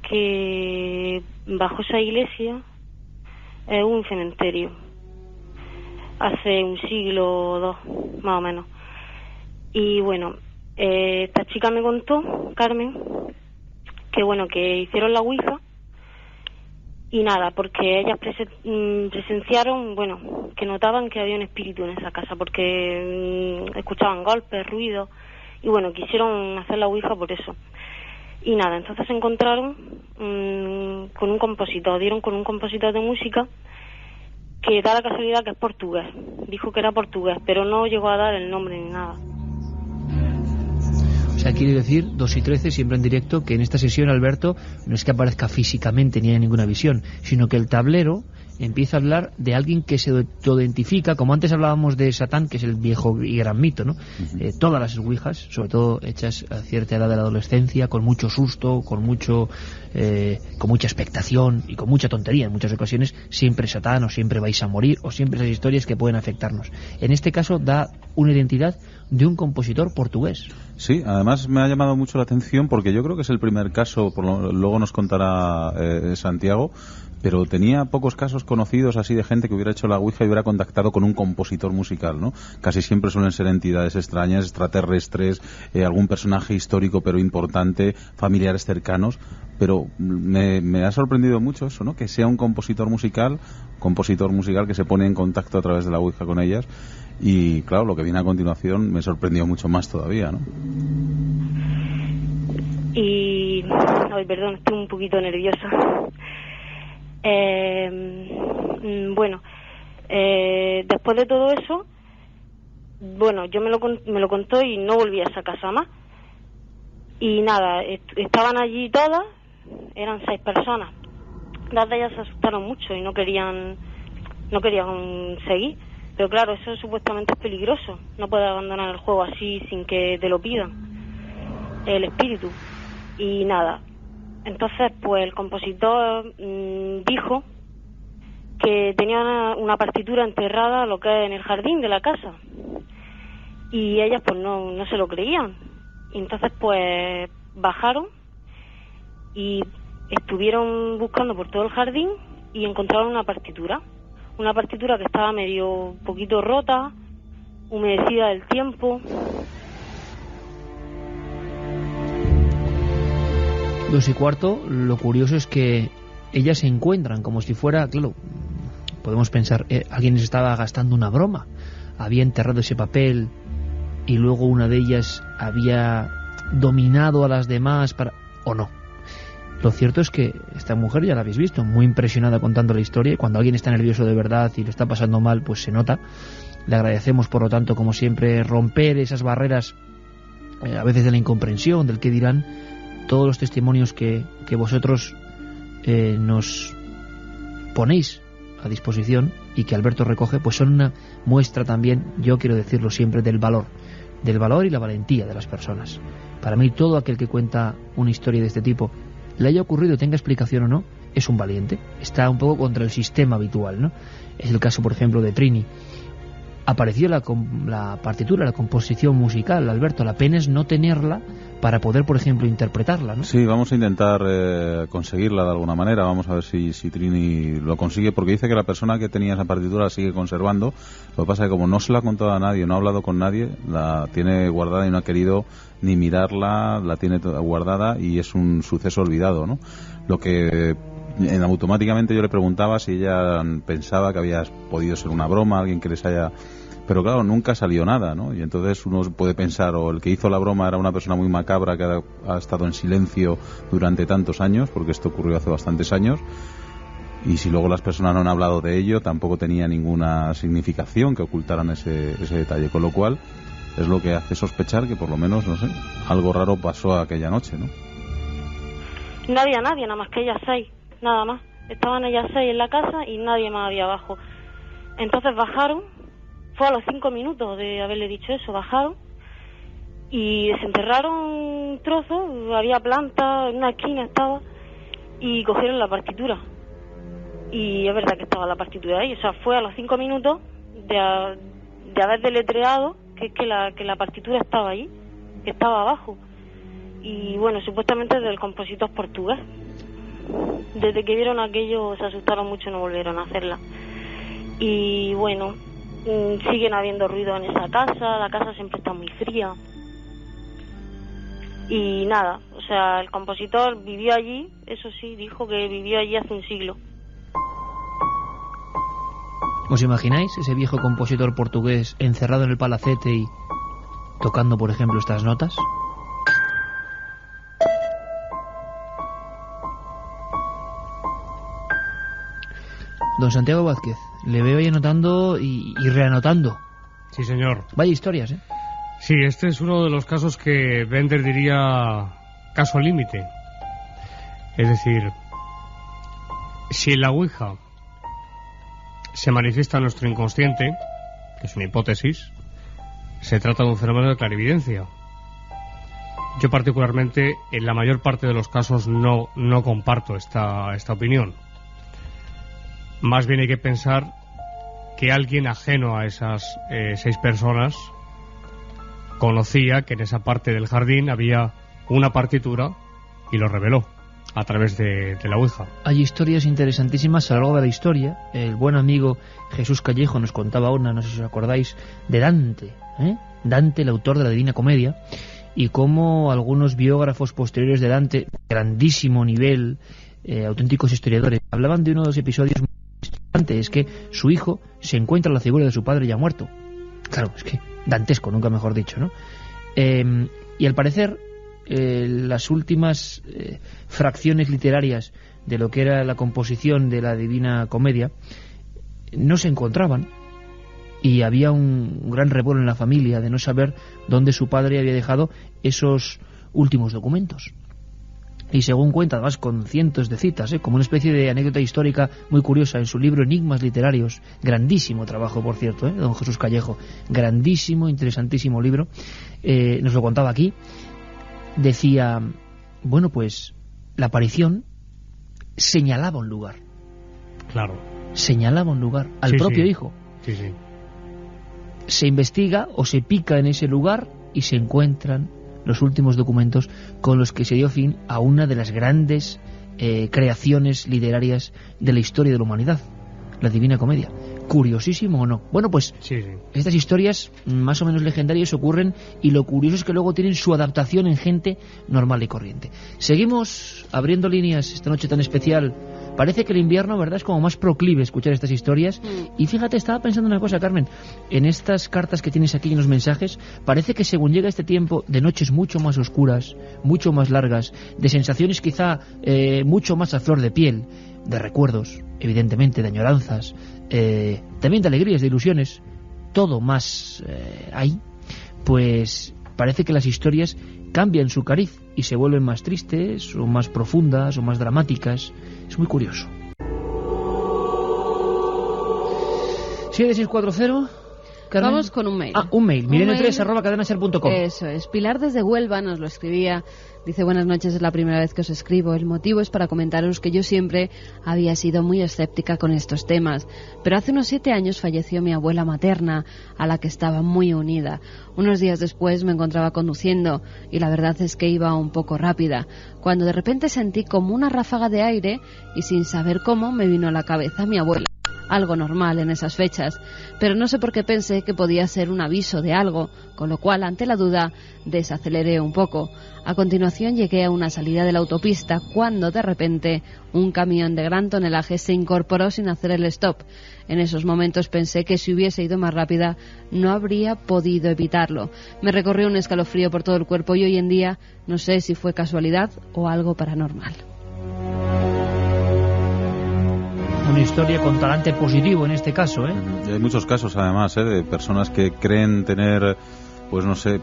que bajo esa iglesia es un cementerio, hace un siglo o 2 más o menos. Y bueno, esta chica me contó, Carmen, que bueno, que hicieron la Ouija. Y nada, porque ellas presenciaron, bueno, que notaban que había un espíritu en esa casa, porque escuchaban golpes, ruidos, y bueno, quisieron hacer la Ouija por eso. Y nada, entonces se encontraron con un compositor, dieron con un compositor de música que da la casualidad que es portugués. Dijo que era portugués, pero no llegó a dar el nombre ni nada. sea, quiere decir 2 y 13, siempre en directo, que en esta sesión Alberto no es que aparezca físicamente ni haya ninguna visión, sino que el tablero empieza a hablar de alguien que se autoidentifica, como antes hablábamos de Satán, que es el viejo y gran mito, ¿no? Todas las ouijas, sobre todo hechas a cierta edad de la adolescencia, con mucho susto, con mucha expectación y con mucha tontería en muchas ocasiones, siempre Satán, o siempre vais a morir, o siempre esas historias que pueden afectarnos. En este caso da una identidad de un compositor portugués. Sí, además me ha llamado mucho la atención porque yo creo que es el primer caso, luego nos contará Santiago, pero tenía pocos casos conocidos así de gente que hubiera hecho la ouija y hubiera contactado con un compositor musical, ¿no? Casi siempre suelen ser entidades extrañas, extraterrestres, algún personaje histórico pero importante, familiares cercanos, pero me ha sorprendido mucho eso, ¿no? Que sea un compositor musical que se pone en contacto a través de la ouija con ellas. Y claro, lo que viene a continuación me sorprendió mucho más todavía, ¿no? Y... Ay, perdón, estoy un poquito nerviosa. Bueno, después de todo eso, bueno, yo me lo contó y no volví a esa casa más. Y nada, estaban allí todas, eran 6 personas. Las de ellas se asustaron mucho y no querían seguir. Pero claro, eso supuestamente es peligroso. No puedes abandonar el juego así sin que te lo pidan el espíritu. Y nada, entonces pues el compositor dijo que tenía una partitura enterrada, lo que es en el jardín de la casa. Y ellas pues no se lo creían. Y entonces pues bajaron y estuvieron buscando por todo el jardín y encontraron una partitura que estaba medio poquito rota, humedecida del tiempo. 2:15, lo curioso es que ellas se encuentran como si fuera, claro, podemos pensar, alguien les estaba gastando una broma, había enterrado ese papel y luego una de ellas había dominado a las demás o no. Lo cierto es que esta mujer, ya la habéis visto, muy impresionada contando la historia, y cuando alguien está nervioso de verdad y lo está pasando mal, pues se nota. Le agradecemos, por lo tanto, como siempre, romper esas barreras, a veces de la incomprensión, del qué dirán, todos los testimonios que vosotros nos ponéis a disposición y que Alberto recoge, pues son una muestra también, yo quiero decirlo siempre, del valor y la valentía de las personas. Para mí, todo aquel que cuenta una historia de este tipo, le haya ocurrido, tenga explicación o no, es un valiente. Está un poco contra el sistema habitual, ¿no? Es el caso, por ejemplo, de Trini. Apareció la partitura, la composición musical, Alberto. La pena es no tenerla para poder, por ejemplo, interpretarla, ¿no? Sí, vamos a intentar conseguirla de alguna manera. Vamos a ver si Trini lo consigue, porque dice que la persona que tenía esa partitura la sigue conservando. Lo que pasa es que como no se la ha contado a nadie, no ha hablado con nadie, la tiene guardada y no ha querido ni mirarla, la tiene guardada y es un suceso olvidado, ¿no? Lo que automáticamente yo le preguntaba si ella pensaba que había podido ser una broma, alguien que les haya... Pero claro, nunca salió nada, ¿no? Y entonces uno puede pensar, o el que hizo la broma era una persona muy macabra que ha estado en silencio durante tantos años, porque esto ocurrió hace bastantes años, y si luego las personas no han hablado de ello, tampoco tenía ninguna significación que ocultaran ese detalle, con lo cual es lo que hace sospechar que por lo menos, no sé, algo raro pasó aquella noche, ¿no? No había nadie, nada más que ellas 6, nada más. Estaban ellas 6 en la casa y nadie más había abajo. Entonces bajaron, fue a los 5 minutos de haberle dicho eso, bajaron y desenterraron trozos, había plantas, en una esquina estaba, y cogieron la partitura. Y es verdad que estaba la partitura ahí, o sea, fue a los 5 minutos de haber deletreado que la partitura estaba ahí, que estaba abajo. Y bueno, supuestamente es del compositor portugués. Desde que vieron aquello se asustaron mucho y no volvieron a hacerla. Y bueno, siguen habiendo ruido en esa casa, la casa siempre está muy fría. Y nada, o sea, el compositor vivió allí, eso sí, dijo que vivió allí hace un siglo. ¿Os imagináis ese viejo compositor portugués encerrado en el palacete y tocando, por ejemplo, estas notas? Don Santiago Vázquez, le veo ahí anotando y reanotando. Sí, señor. Vaya historias, ¿eh? Sí, este es uno de los casos que Bender diría caso límite. Es decir, si en la Ouija se manifiesta nuestro inconsciente, que es una hipótesis, se trata de un fenómeno de clarividencia. Yo particularmente, en la mayor parte de los casos, no comparto esta opinión. Más bien hay que pensar que alguien ajeno a esas 6 personas conocía que en esa parte del jardín había una partitura y lo reveló a través de la Ouija. Hay historias interesantísimas a lo largo de la historia. El buen amigo Jesús Callejo nos contaba una, no sé si os acordáis, de Dante, Dante, el autor de la Divina Comedia, y cómo algunos biógrafos posteriores de Dante, grandísimo nivel, auténticos historiadores, hablaban de uno de los episodios muy interesantes, es que su hijo se encuentra en la figura de su padre ya muerto. Claro, es que dantesco, nunca mejor dicho, ¿no? Y al parecer las últimas fracciones literarias de lo que era la composición de la Divina Comedia no se encontraban, y había un gran revuelo en la familia de no saber dónde su padre había dejado esos últimos documentos. Y según cuenta, además con cientos de citas, como una especie de anécdota histórica muy curiosa, en su libro Enigmas Literarios, grandísimo trabajo, por cierto, don Jesús Callejo, grandísimo, interesantísimo libro, nos lo contaba aquí. Decía, bueno, pues la aparición señalaba un lugar. Claro. Señalaba un lugar al propio hijo. Sí, sí. Se investiga o se pica en ese lugar y se encuentran los últimos documentos con los que se dio fin a una de las grandes creaciones literarias de la historia de la humanidad, la Divina Comedia. ¿Curiosísimo o no? Bueno, pues sí. Estas historias más o menos legendarias ocurren, y lo curioso es que luego tienen su adaptación en gente normal y corriente. Seguimos abriendo líneas esta noche tan especial. Parece que el invierno, ¿verdad?, es como más proclive escuchar estas historias. Y fíjate, estaba pensando una cosa, Carmen, en estas cartas que tienes aquí en los mensajes, parece que según llega este tiempo de noches mucho más oscuras, mucho más largas, de sensaciones quizá mucho más a flor de piel, de recuerdos, evidentemente, de añoranzas, también de alegrías, de ilusiones, todo más ahí, pues parece que las historias cambian su cariz y se vuelven más tristes, o más profundas, o más dramáticas. Es muy curioso. 7640. Carmen. Vamos con un mail. Un mail. milenio3@cadenaser.com. Eso es. Pilar desde Huelva nos lo escribía. Dice: buenas noches, es la primera vez que os escribo. El motivo es para comentaros que yo siempre había sido muy escéptica con estos temas, pero hace unos 7 años falleció mi abuela materna, a la que estaba muy unida. Unos días después me encontraba conduciendo y la verdad es que iba un poco rápida, cuando de repente sentí como una ráfaga de aire y sin saber cómo me vino a la cabeza mi abuela. Algo normal en esas fechas, pero no sé por qué pensé que podía ser un aviso de algo, con lo cual, ante la duda, desaceleré un poco. A continuación llegué a una salida de la autopista cuando, de repente, un camión de gran tonelaje se incorporó sin hacer el stop. En esos momentos pensé que si hubiese ido más rápida no habría podido evitarlo. Me recorrió un escalofrío por todo el cuerpo y hoy en día no sé si fue casualidad o algo paranormal. Una historia con talante positivo en este caso, Hay muchos casos, además, de personas que creen tener, pues no sé,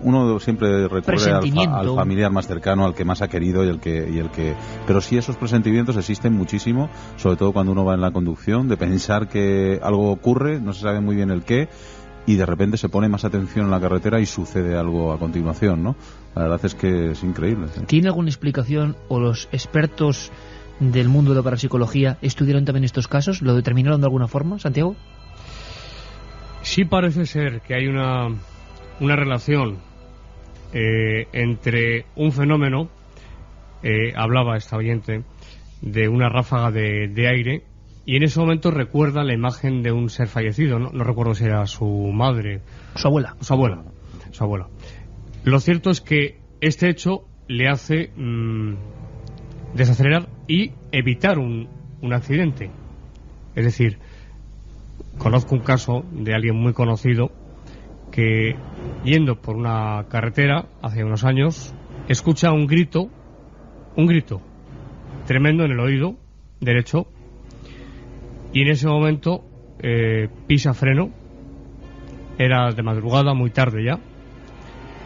uno siempre recurre al familiar más cercano, al que más ha querido y el que pero sí, esos presentimientos existen muchísimo, sobre todo cuando uno va en la conducción, de pensar que algo ocurre, no se sabe muy bien el qué, y de repente se pone más atención en la carretera y sucede algo a continuación, ¿no? La verdad es que es increíble. ¿Tiene alguna explicación, o los expertos del mundo de la parapsicología estudiaron también estos casos? ¿Lo determinaron de alguna forma, Santiago? Sí, parece ser que hay una relación entre un fenómeno, hablaba esta oyente, de una ráfaga de aire, y en ese momento recuerda la imagen de un ser fallecido, no recuerdo si era su madre. Su abuela. Su abuela. Lo cierto es que este hecho le hace desacelerar y evitar un accidente. Es decir, conozco un caso de alguien muy conocido que, yendo por una carretera hace unos años, escucha un grito tremendo en el oído derecho, y en ese momento pisa freno. Era de madrugada, muy tarde ya,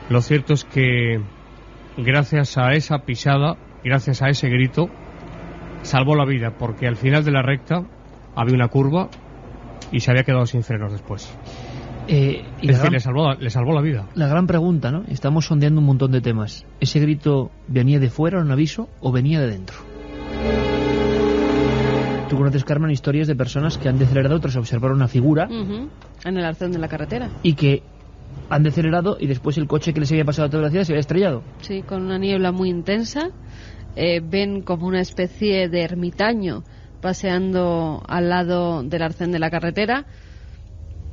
Lo cierto es que gracias a esa pisada, gracias a ese grito, salvó la vida, porque al final de la recta había una curva y se había quedado sin frenos después. Es decir, le salvó la vida. La gran pregunta, ¿no? Estamos sondeando un montón de temas. ¿Ese grito venía de fuera, un aviso, o venía de dentro? Tú conoces, Carmen, historias de personas que han decelerado tras observar una figura en el arcén de la carretera, y que han decelerado y después el coche que les había pasado a toda la velocidad se había estrellado. Sí, con una niebla muy intensa. Ven como una especie de ermitaño paseando al lado del arcén de la carretera.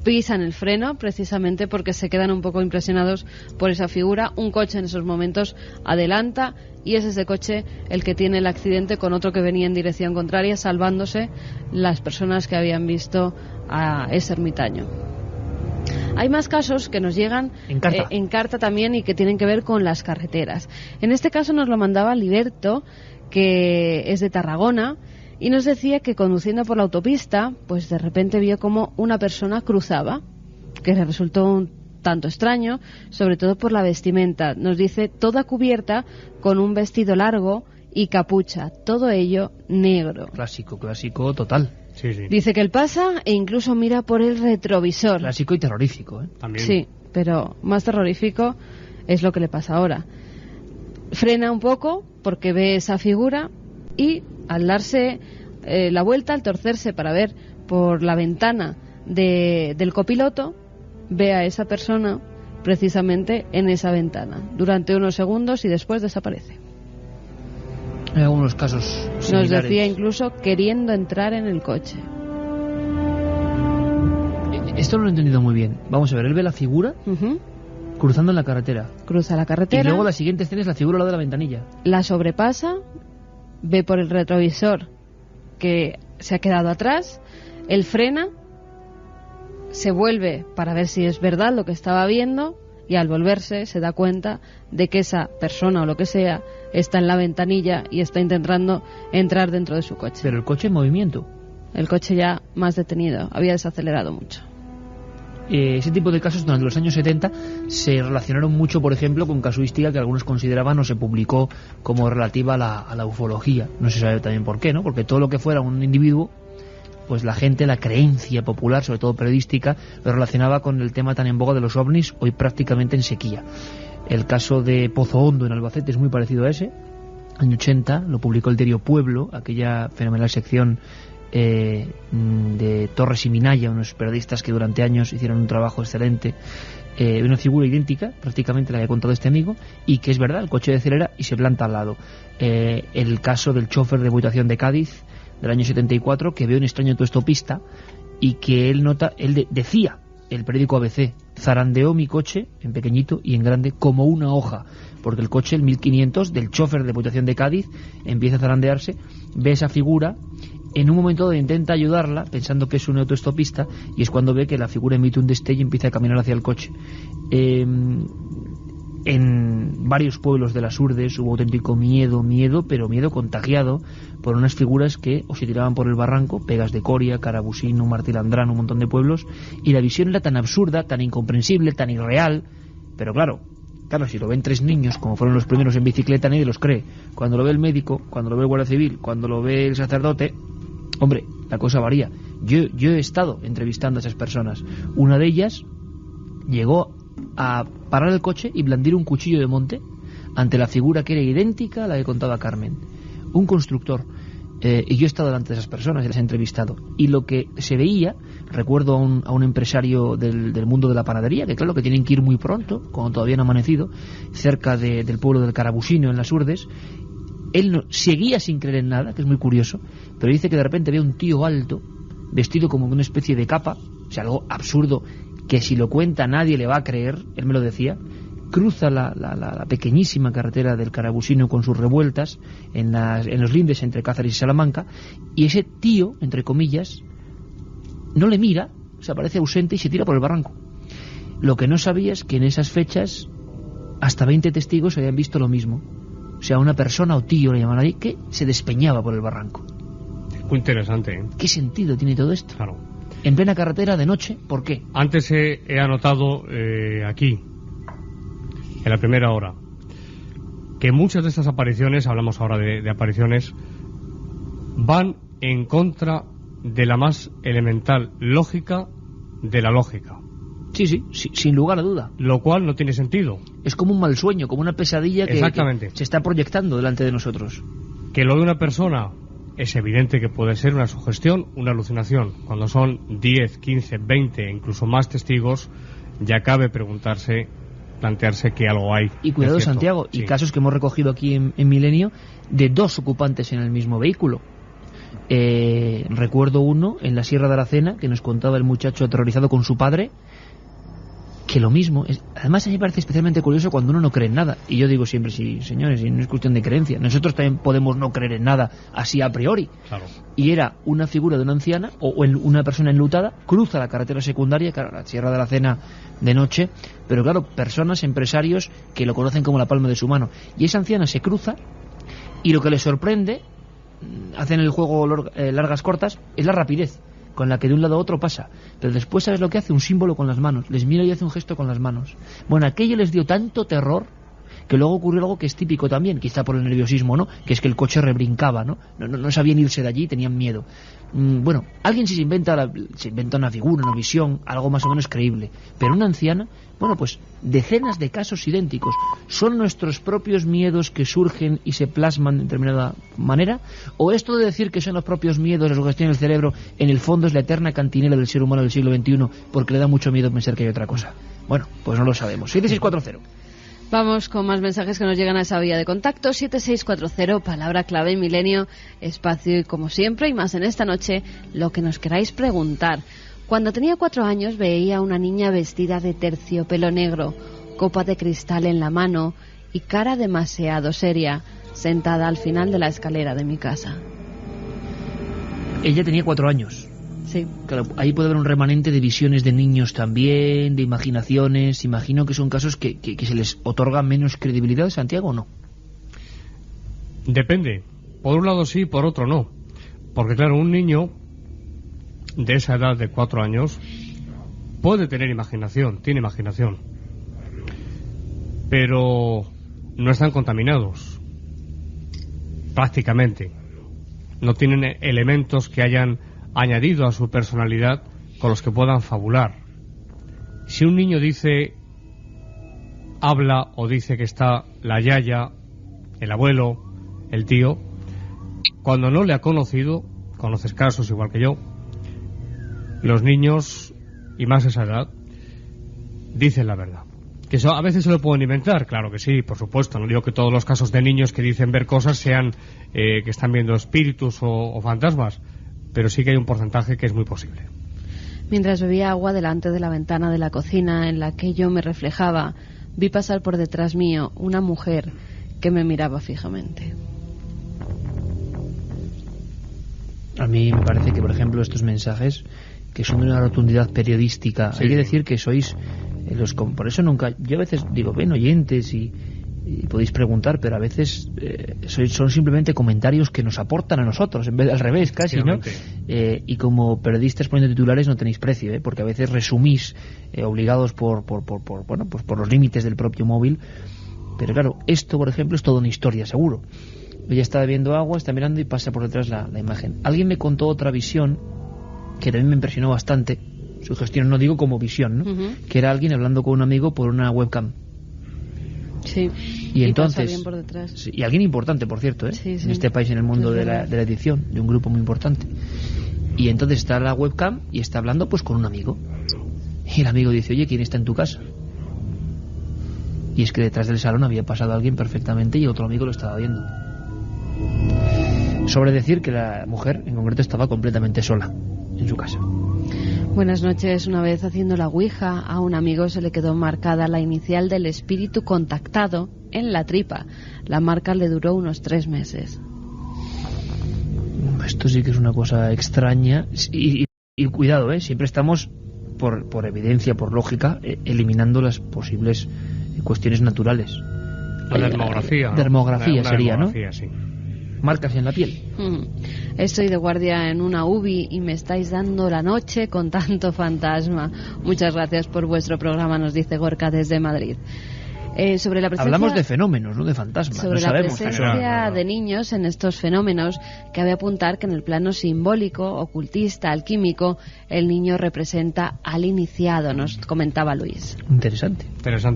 Pisan el freno precisamente porque se quedan un poco impresionados por esa figura. Un coche en esos momentos adelanta y es ese coche el que tiene el accidente con otro que venía en dirección contraria, salvándose las personas que habían visto a ese ermitaño. Hay más casos que nos llegan en carta también y que tienen que ver con las carreteras. En este caso nos lo mandaba Liberto, que es de Tarragona, y nos decía que conduciendo por la autopista, pues de repente vio como una persona cruzaba, que le resultó un tanto extraño, sobre todo por la vestimenta. Nos dice toda cubierta con un vestido largo y capucha, todo ello negro. Clásico total. Sí, sí. Dice que él pasa e incluso mira por el retrovisor. Clásico y terrorífico, ¿eh? También. Sí, pero más terrorífico es lo que le pasa ahora. Frena un poco porque ve esa figura y al darse la vuelta, al torcerse para ver por la ventana del copiloto, ve a esa persona precisamente en esa ventana durante unos segundos y después desaparece. Hay algunos casos similares. Nos decía incluso queriendo entrar en el coche. Esto no lo he entendido muy bien. Vamos a ver, él ve la figura cruzando en la carretera. Cruza la carretera. Y luego la siguiente escena es la figura al lado de la ventanilla. La sobrepasa, ve por el retrovisor que se ha quedado atrás, él frena, se vuelve para ver si es verdad lo que estaba viendo y al volverse se da cuenta de que esa persona o lo que sea está en la ventanilla y está intentando entrar dentro de su coche. Pero el coche en movimiento. El coche ya más detenido, había desacelerado mucho. Ese tipo de casos durante los años 70 se relacionaron mucho, por ejemplo, con casuística que algunos consideraban o se publicó como relativa a la ufología. No se sabe también por qué, ¿no? Porque todo lo que fuera un individuo, pues la gente, la creencia popular, sobre todo periodística, lo relacionaba con el tema tan en boga de los ovnis, hoy prácticamente en sequía. El caso de Pozo Hondo en Albacete es muy parecido a ese. Año 80 lo publicó el diario Pueblo, aquella fenomenal sección de Torres y Minaya, unos periodistas que durante años hicieron un trabajo excelente, una figura idéntica prácticamente la que ha contado este amigo, y que es verdad, el coche decelera y se planta al lado. El caso del chofer de Boitación de Cádiz del año 74, que ve un extraño autoestopista y que él decía, el periódico ABC, zarandeó mi coche en pequeñito y en grande como una hoja, porque el coche, el 1500 del chofer de Boitación de Cádiz, empieza a zarandearse, ve esa figura. En un momento donde intenta ayudarla, pensando que es un autoestopista, y es cuando ve que la figura emite un destello y empieza a caminar hacia el coche. En varios pueblos de las Urdes hubo auténtico miedo, pero miedo contagiado por unas figuras que o se tiraban por el barranco, Pegas de Coria, Carabusino, Martilandrán, un montón de pueblos, y la visión era tan absurda, tan incomprensible, tan irreal, pero claro, si lo ven 3 niños, como fueron los primeros en bicicleta, nadie los cree. Cuando lo ve el médico, cuando lo ve el guardia civil, cuando lo ve el sacerdote, hombre, la cosa varía. Yo he estado entrevistando a esas personas. Una de ellas llegó a parar el coche y blandir un cuchillo de monte ante la figura que era idéntica a la que contaba Carmen. Un constructor. Y yo he estado delante de esas personas y las he entrevistado. Y lo que se veía, recuerdo a un empresario del mundo de la panadería, que claro que tienen que ir muy pronto, cuando todavía no ha amanecido, cerca del pueblo del Carabusino, en las Urdes. Él no, seguía sin creer en nada, que es muy curioso, pero dice que de repente ve un tío alto, vestido como una especie de capa, o sea, algo absurdo, que si lo cuenta nadie le va a creer, él me lo decía, cruza la pequeñísima carretera del Carabusino con sus revueltas, en los lindes entre Cáceres y Salamanca, y ese tío, entre comillas, no le mira, se aparece ausente y se tira por el barranco. Lo que no sabía es que en esas fechas hasta 20 testigos habían visto lo mismo. O sea, una persona o tío, le llaman ahí, que se despeñaba por el barranco. Muy interesante, ¿eh? ¿Qué sentido tiene todo esto? Claro. En plena carretera, de noche, ¿por qué? Antes he anotado aquí en la primera hora, que muchas de estas apariciones, hablamos ahora de apariciones, van en contra de la más elemental lógica de la lógica. Sí, sin lugar a duda. Lo cual no tiene sentido. Es como un mal sueño, como una pesadilla que se está proyectando delante de nosotros. Que lo de una persona es evidente que puede ser una sugestión, una alucinación. Cuando son 10, 15, 20, incluso más testigos, ya cabe plantearse que algo hay. Y cuidado, Santiago, sí. Y casos que hemos recogido aquí en Milenio de 2 ocupantes en el mismo vehículo. Recuerdo uno en la Sierra de Aracena que nos contaba el muchacho aterrorizado con su padre, que lo mismo además a mí me parece especialmente curioso cuando uno no cree en nada, y yo digo siempre, sí, señores, y no es cuestión de creencia, nosotros también podemos no creer en nada así a priori, claro. Y era una figura de una anciana o una persona enlutada, cruza la carretera secundaria, la Sierra de Aracena de noche, pero claro, personas, empresarios que lo conocen como la palma de su mano, y esa anciana se cruza y lo que les sorprende, hacen el juego largas cortas, es la rapidez con la que de un lado a otro pasa. Pero después, ¿sabes lo que hace? Un símbolo con las manos. Les mira y hace un gesto con las manos. Bueno, aquello les dio tanto terror que luego ocurrió algo que es típico también, quizá por el nerviosismo, ¿no? Que es que el coche rebrincaba, ¿no? No sabían irse de allí, tenían miedo. Bueno, alguien se inventa una figura, una visión, algo más o menos creíble. Pero una anciana, bueno, pues decenas de casos idénticos. ¿Son nuestros propios miedos que surgen y se plasman de determinada manera? ¿O esto de decir que son los propios miedos, la sugestión del cerebro, en el fondo es la eterna cantinela del ser humano del siglo XXI porque le da mucho miedo pensar que hay otra cosa? Bueno, pues no lo sabemos. 7640. Vamos con más mensajes que nos llegan a esa vía de contacto. 7640, palabra clave Milenio, espacio y como siempre, y más en esta noche, lo que nos queráis preguntar. Cuando tenía 4 años veía a una niña vestida de terciopelo negro, copa de cristal en la mano y cara demasiado seria, sentada al final de la escalera de mi casa. Ella tenía 4 años. Sí. Claro, ahí puede haber un remanente de visiones de niños también, de imaginaciones. Imagino que son casos que se les otorga menos credibilidad, Santiago, ¿o no? Depende. Por un lado sí, por otro no. Porque claro, un niño de esa edad de 4 años puede tener imaginación, tiene imaginación. Pero no están contaminados. Prácticamente. No tienen elementos que hayan añadido a su personalidad con los que puedan fabular. Si un niño habla o dice que está la yaya, el abuelo, el tío, cuando no le ha conocido, conoces casos igual que yo, los niños, y más esa edad, dicen la verdad. Que eso a veces se lo pueden inventar, claro que sí, por supuesto. No digo que todos los casos de niños que dicen ver cosas sean que están viendo espíritus o fantasmas, pero sí que hay un porcentaje que es muy posible. Mientras bebía agua delante de la ventana de la cocina en la que yo me reflejaba, vi pasar por detrás mío una mujer que me miraba fijamente. A mí me parece que, por ejemplo, estos mensajes, que son de una rotundidad periodística, sí, hay que decir que sois por eso nunca, yo a veces digo, ven oyentes y podéis preguntar, pero a veces son simplemente comentarios que nos aportan a nosotros, en vez de al revés casi, ¿no? Y como periodistas poniendo titulares no tenéis precio, porque a veces resumís obligados por los límites del propio móvil. Pero claro, esto por ejemplo es toda una historia, seguro. Ella está bebiendo agua, está mirando y pasa por detrás la imagen. Alguien me contó otra visión que también me impresionó bastante, su gestión, no digo como visión, ¿no? Que era alguien hablando con un amigo por una webcam. Sí. Y entonces, pasa bien por detrás. Sí, y alguien importante, por cierto, sí, en este país, en el mundo de la edición, de un grupo muy importante. Y entonces está la webcam y está hablando pues con un amigo. Y el amigo dice, oye, ¿quién está en tu casa? Y es que detrás del salón había pasado alguien perfectamente y otro amigo lo estaba viendo. Sobre decir que la mujer en concreto estaba completamente sola en su casa. Buenas noches. Una vez haciendo la ouija, a un amigo se le quedó marcada la inicial del espíritu contactado en la tripa. La marca le duró unos 3 meses. Esto sí que es una cosa extraña. Y cuidado, siempre estamos, por evidencia, por lógica, eliminando las posibles cuestiones naturales. La dermografía. Dermografía sería, ¿no? Sí. Marcas en la piel. Estoy de guardia en una UBI y me estáis dando la noche con tanto fantasma. Muchas gracias por vuestro programa, nos dice Gorka desde Madrid. Sobre la presencia, hablamos de fenómenos, no de fantasmas. sobre no la sabemos. presencia de niños en estos fenómenos, cabe apuntar que en el plano simbólico, ocultista, alquímico, el niño representa al iniciado, nos comentaba Luis. Interesante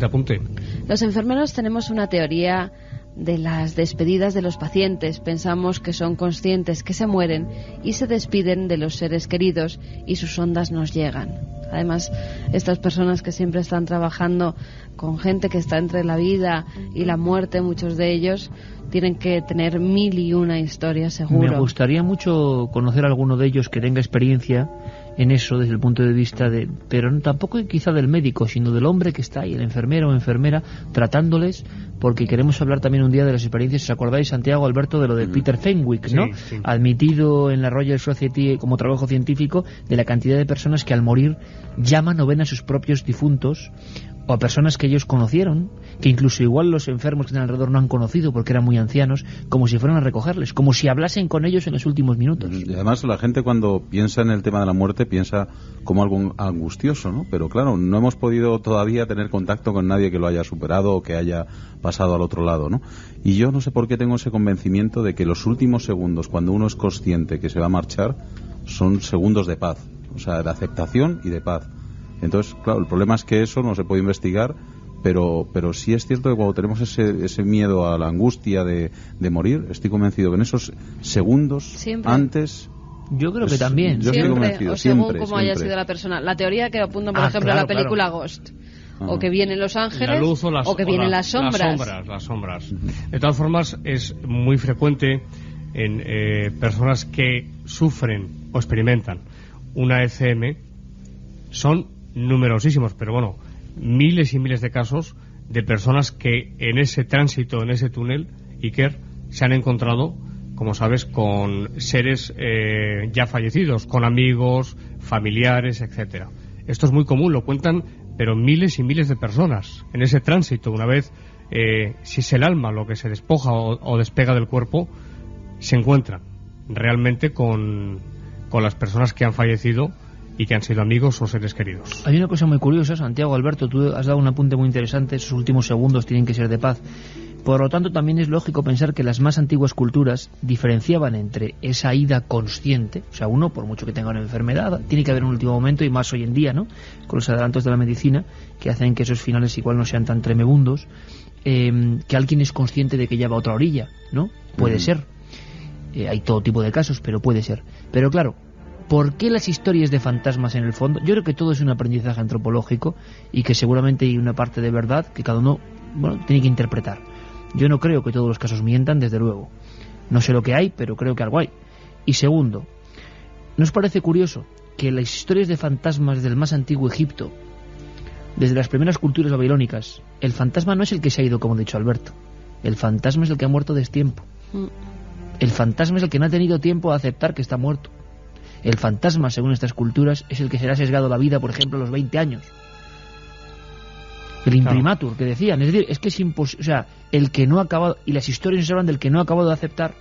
apunte. Los enfermeros tenemos una teoría de las despedidas de los pacientes. Pensamos que son conscientes que se mueren y se despiden de los seres queridos y sus ondas nos llegan. Además, estas personas que siempre están trabajando con gente que está entre la vida y la muerte, muchos de ellos tienen que tener 1001 historias, seguro. Me gustaría mucho conocer a alguno de ellos que tenga experiencia en eso desde el punto de vista de... pero tampoco quizá del médico, sino del hombre que está ahí, el enfermero o enfermera, tratándoles, porque queremos hablar también un día de las experiencias, ¿os acordáis, Santiago, Alberto, de lo de Peter Fenwick, ¿no? Sí. Admitido en la Royal Society como trabajo científico, de la cantidad de personas que al morir llaman o ven a sus propios difuntos, o a personas que ellos conocieron, que incluso igual los enfermos que están alrededor no han conocido porque eran muy ancianos, como si fueran a recogerles, como si hablasen con ellos en los últimos minutos. Y además la gente cuando piensa en el tema de la muerte piensa como algo angustioso, ¿no? Pero claro, no hemos podido todavía tener contacto con nadie que lo haya superado o que haya pasado al otro lado, ¿no? Y yo no sé por qué tengo ese convencimiento de que los últimos segundos, cuando uno es consciente que se va a marchar, son segundos de paz, o sea, de aceptación y de paz. Entonces, claro, el problema es que eso no se puede investigar, pero sí es cierto que cuando tenemos ese miedo a la angustia de morir, estoy convencido que en esos segundos Siempre. antes... Yo creo que también. Yo estoy convencido, o según siempre, cómo haya siempre. sido la persona. La teoría que apunta, por ejemplo, claro, a la película Ghost. O que vienen los ángeles, La luz o que vienen las sombras. Las sombras. De todas formas, es muy frecuente en personas que sufren o experimentan una ECM. Son numerosísimos, pero bueno, miles y miles de casos de personas que en ese tránsito, en ese túnel, Iker, se han encontrado, como sabes, con seres ya fallecidos, con amigos, familiares, etcétera. Esto es muy común, lo cuentan, pero miles y miles de personas en ese tránsito. Una vez, si es el alma lo que se despoja o despega del cuerpo, se encuentran realmente con las personas que han fallecido y que han sido amigos o seres queridos. Hay una cosa muy curiosa, Santiago, Alberto, tú has dado un apunte muy interesante, esos últimos segundos tienen que ser de paz. Por lo tanto, también es lógico pensar que las más antiguas culturas diferenciaban entre esa ida consciente, o sea, uno, por mucho que tenga una enfermedad, tiene que haber un último momento, y más hoy en día, ¿no?, con los adelantos de la medicina, que hacen que esos finales igual no sean tan tremebundos, que alguien es consciente de que ya va a otra orilla, ¿no? Puede ser. Hay todo tipo de casos, pero puede ser. Pero claro, ¿por qué las historias de fantasmas en el fondo? Yo creo que todo es un aprendizaje antropológico y que seguramente hay una parte de verdad que cada uno, bueno, tiene que interpretar. Yo no creo que todos los casos mientan, desde luego. No sé lo que hay, pero creo que algo hay. Y segundo, ¿no os parece curioso que las historias de fantasmas desde el más antiguo Egipto, desde las primeras culturas babilónicas, el fantasma no es el que se ha ido, como ha dicho Alberto, el fantasma es el que ha muerto a destiempo? El fantasma es el que no ha tenido tiempo a aceptar que está muerto. El fantasma, según estas culturas, es el que se le ha sesgado la vida, por ejemplo, a los 20 años. El imprimatur, que decían. Es decir, es que es imposible. O sea, el que no ha acabado... Y las historias nos hablan del que no ha acabado de aceptar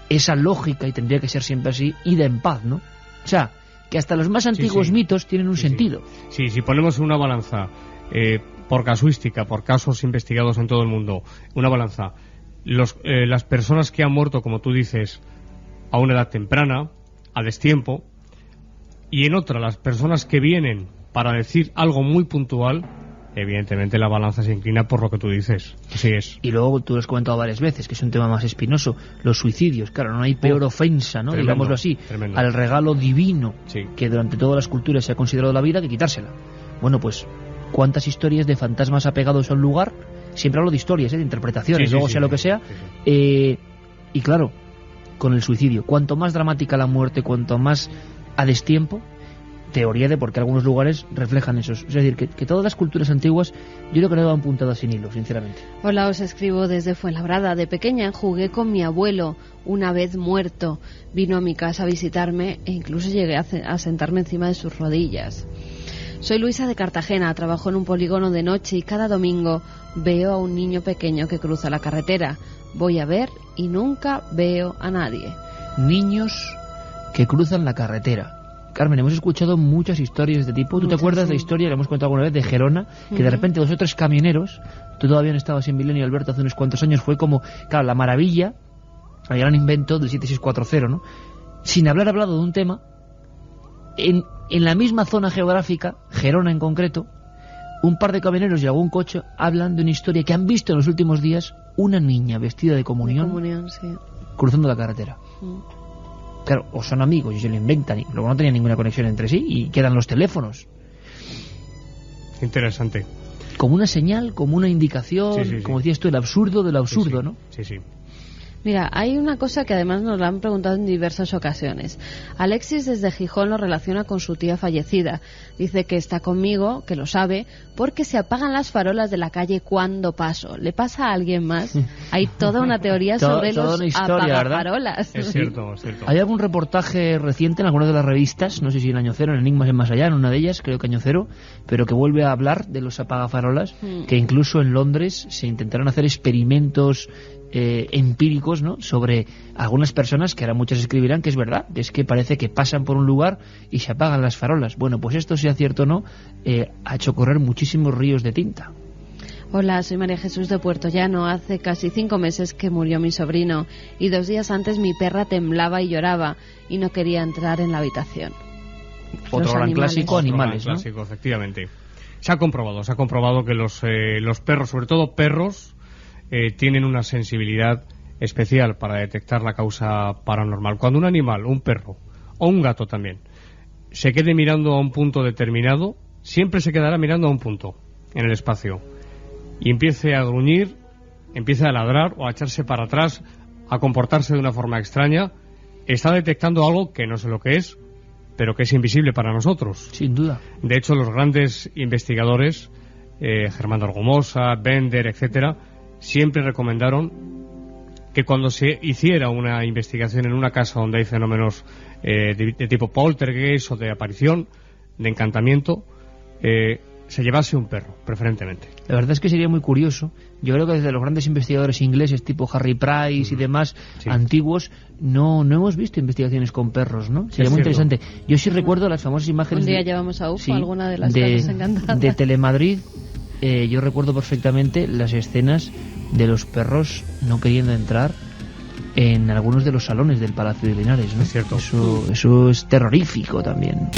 esa lógica, y tendría que ser siempre así, ida en paz, ¿no? O sea, que hasta los más antiguos mitos tienen un sentido. Sí, si ponemos una balanza, por casuística, por casos investigados en todo el mundo, una balanza... las personas que han muerto, como tú dices, a una edad temprana, a destiempo, y en otra las personas que vienen para decir algo muy puntual, evidentemente la balanza se inclina por lo que tú dices. Así es. Y luego tú lo has comentado varias veces, que es un tema más espinoso, los suicidios. Claro, no hay peor ofensa, ¿no? Tremendo, digámoslo así, tremendo. al regalo divino, Sí. que durante todas las culturas se ha considerado la vida, que quitársela. Bueno, pues, ¿cuántas historias de fantasmas apegados a un lugar? Siempre hablo de historias, de interpretaciones, luego sea lo que sea. Y claro, con el suicidio, cuanto más dramática la muerte, cuanto más a destiempo, teoría de por qué algunos lugares reflejan esos. Es decir, que todas las culturas antiguas, yo creo que no van puntadas sin hilo, sinceramente. Hola, os escribo desde Fuenlabrada. De pequeña jugué con mi abuelo, una vez muerto. Vino a mi casa a visitarme e incluso llegué a sentarme encima de sus rodillas. Soy Luisa de Cartagena, trabajo en un polígono de noche y cada domingo veo a un niño pequeño que cruza la carretera. Voy a ver y nunca veo a nadie. Niños que cruzan la carretera. Carmen, hemos escuchado muchas historias de este tipo. ¿Tú te acuerdas de la historia, que hemos contado alguna vez, de Gerona, que de repente 2 o 3 camioneros, tú todavía no estabas en Milenio, Alberto, hace unos cuantos años, fue como, claro, la maravilla, el gran invento del 7640, ¿no? Sin haber hablado de un tema, en la misma zona geográfica, Gerona en concreto, un par de camioneros y algún coche hablan de una historia que han visto en los últimos días, una niña vestida de comunión, Sí. cruzando la carretera. Claro, o son amigos y se lo inventan, y luego no tenían ninguna conexión entre sí y quedan los teléfonos. Interesante. Como una señal, como una indicación, Sí. como decías tú, el absurdo del absurdo, Sí. ¿no? Sí. Mira, hay una cosa que además nos la han preguntado en diversas ocasiones. Alexis desde Gijón lo relaciona con su tía fallecida. Dice que está conmigo, que lo sabe, porque se apagan las farolas de la calle cuando paso. ¿Le pasa a alguien más? Hay toda una teoría sobre toda los una historia, apagafarolas. Es cierto, es cierto. Hay algún reportaje reciente en alguna de las revistas, no sé si en Año Cero, en Enigmas en Más Allá, en una de ellas, creo que Año Cero, pero que vuelve a hablar de los apagafarolas, que incluso en Londres se intentaron hacer experimentos empíricos, ¿no?, sobre algunas personas, que ahora muchas escribirán que es verdad, es que parece que pasan por un lugar y se apagan las farolas. Bueno, pues esto, sea cierto o no, ha hecho correr muchísimos ríos de tinta. Hola, soy María Jesús de Puerto Llano. Hace casi 5 meses que murió mi sobrino y 2 días antes mi perra temblaba y lloraba y no quería entrar en la habitación. Otro Los gran animales. clásico, animales, Otro gran ¿no? clásico, efectivamente. Se ha comprobado que los perros, sobre todo perros, tienen una sensibilidad especial para detectar la causa paranormal. Cuando un animal, un perro o un gato también, se quede mirando a un punto determinado, siempre se quedará mirando a un punto en el espacio y empiece a gruñir, empiece a ladrar o a echarse para atrás, a comportarse de una forma extraña, está detectando algo que no sé lo que es, pero que es invisible para nosotros. Sin duda. De hecho, los grandes investigadores, Germán de Argumosa, Bender, etcétera, siempre recomendaron que cuando se hiciera una investigación en una casa donde hay fenómenos de tipo poltergeist o de aparición, de encantamiento, se llevase un perro, preferentemente. La verdad es que sería muy curioso. Yo creo que desde los grandes investigadores ingleses tipo Harry Price y demás, Sí. antiguos, no hemos visto investigaciones con perros, ¿no? Sería muy cierto. interesante. Yo sí recuerdo las famosas imágenes Un día llevamos a UFO, alguna de las de casas encantadas. de Telemadrid. Yo recuerdo perfectamente las escenas de los perros no queriendo entrar en algunos de los salones del Palacio de Linares, ¿no? Es cierto. Eso es terrorífico también.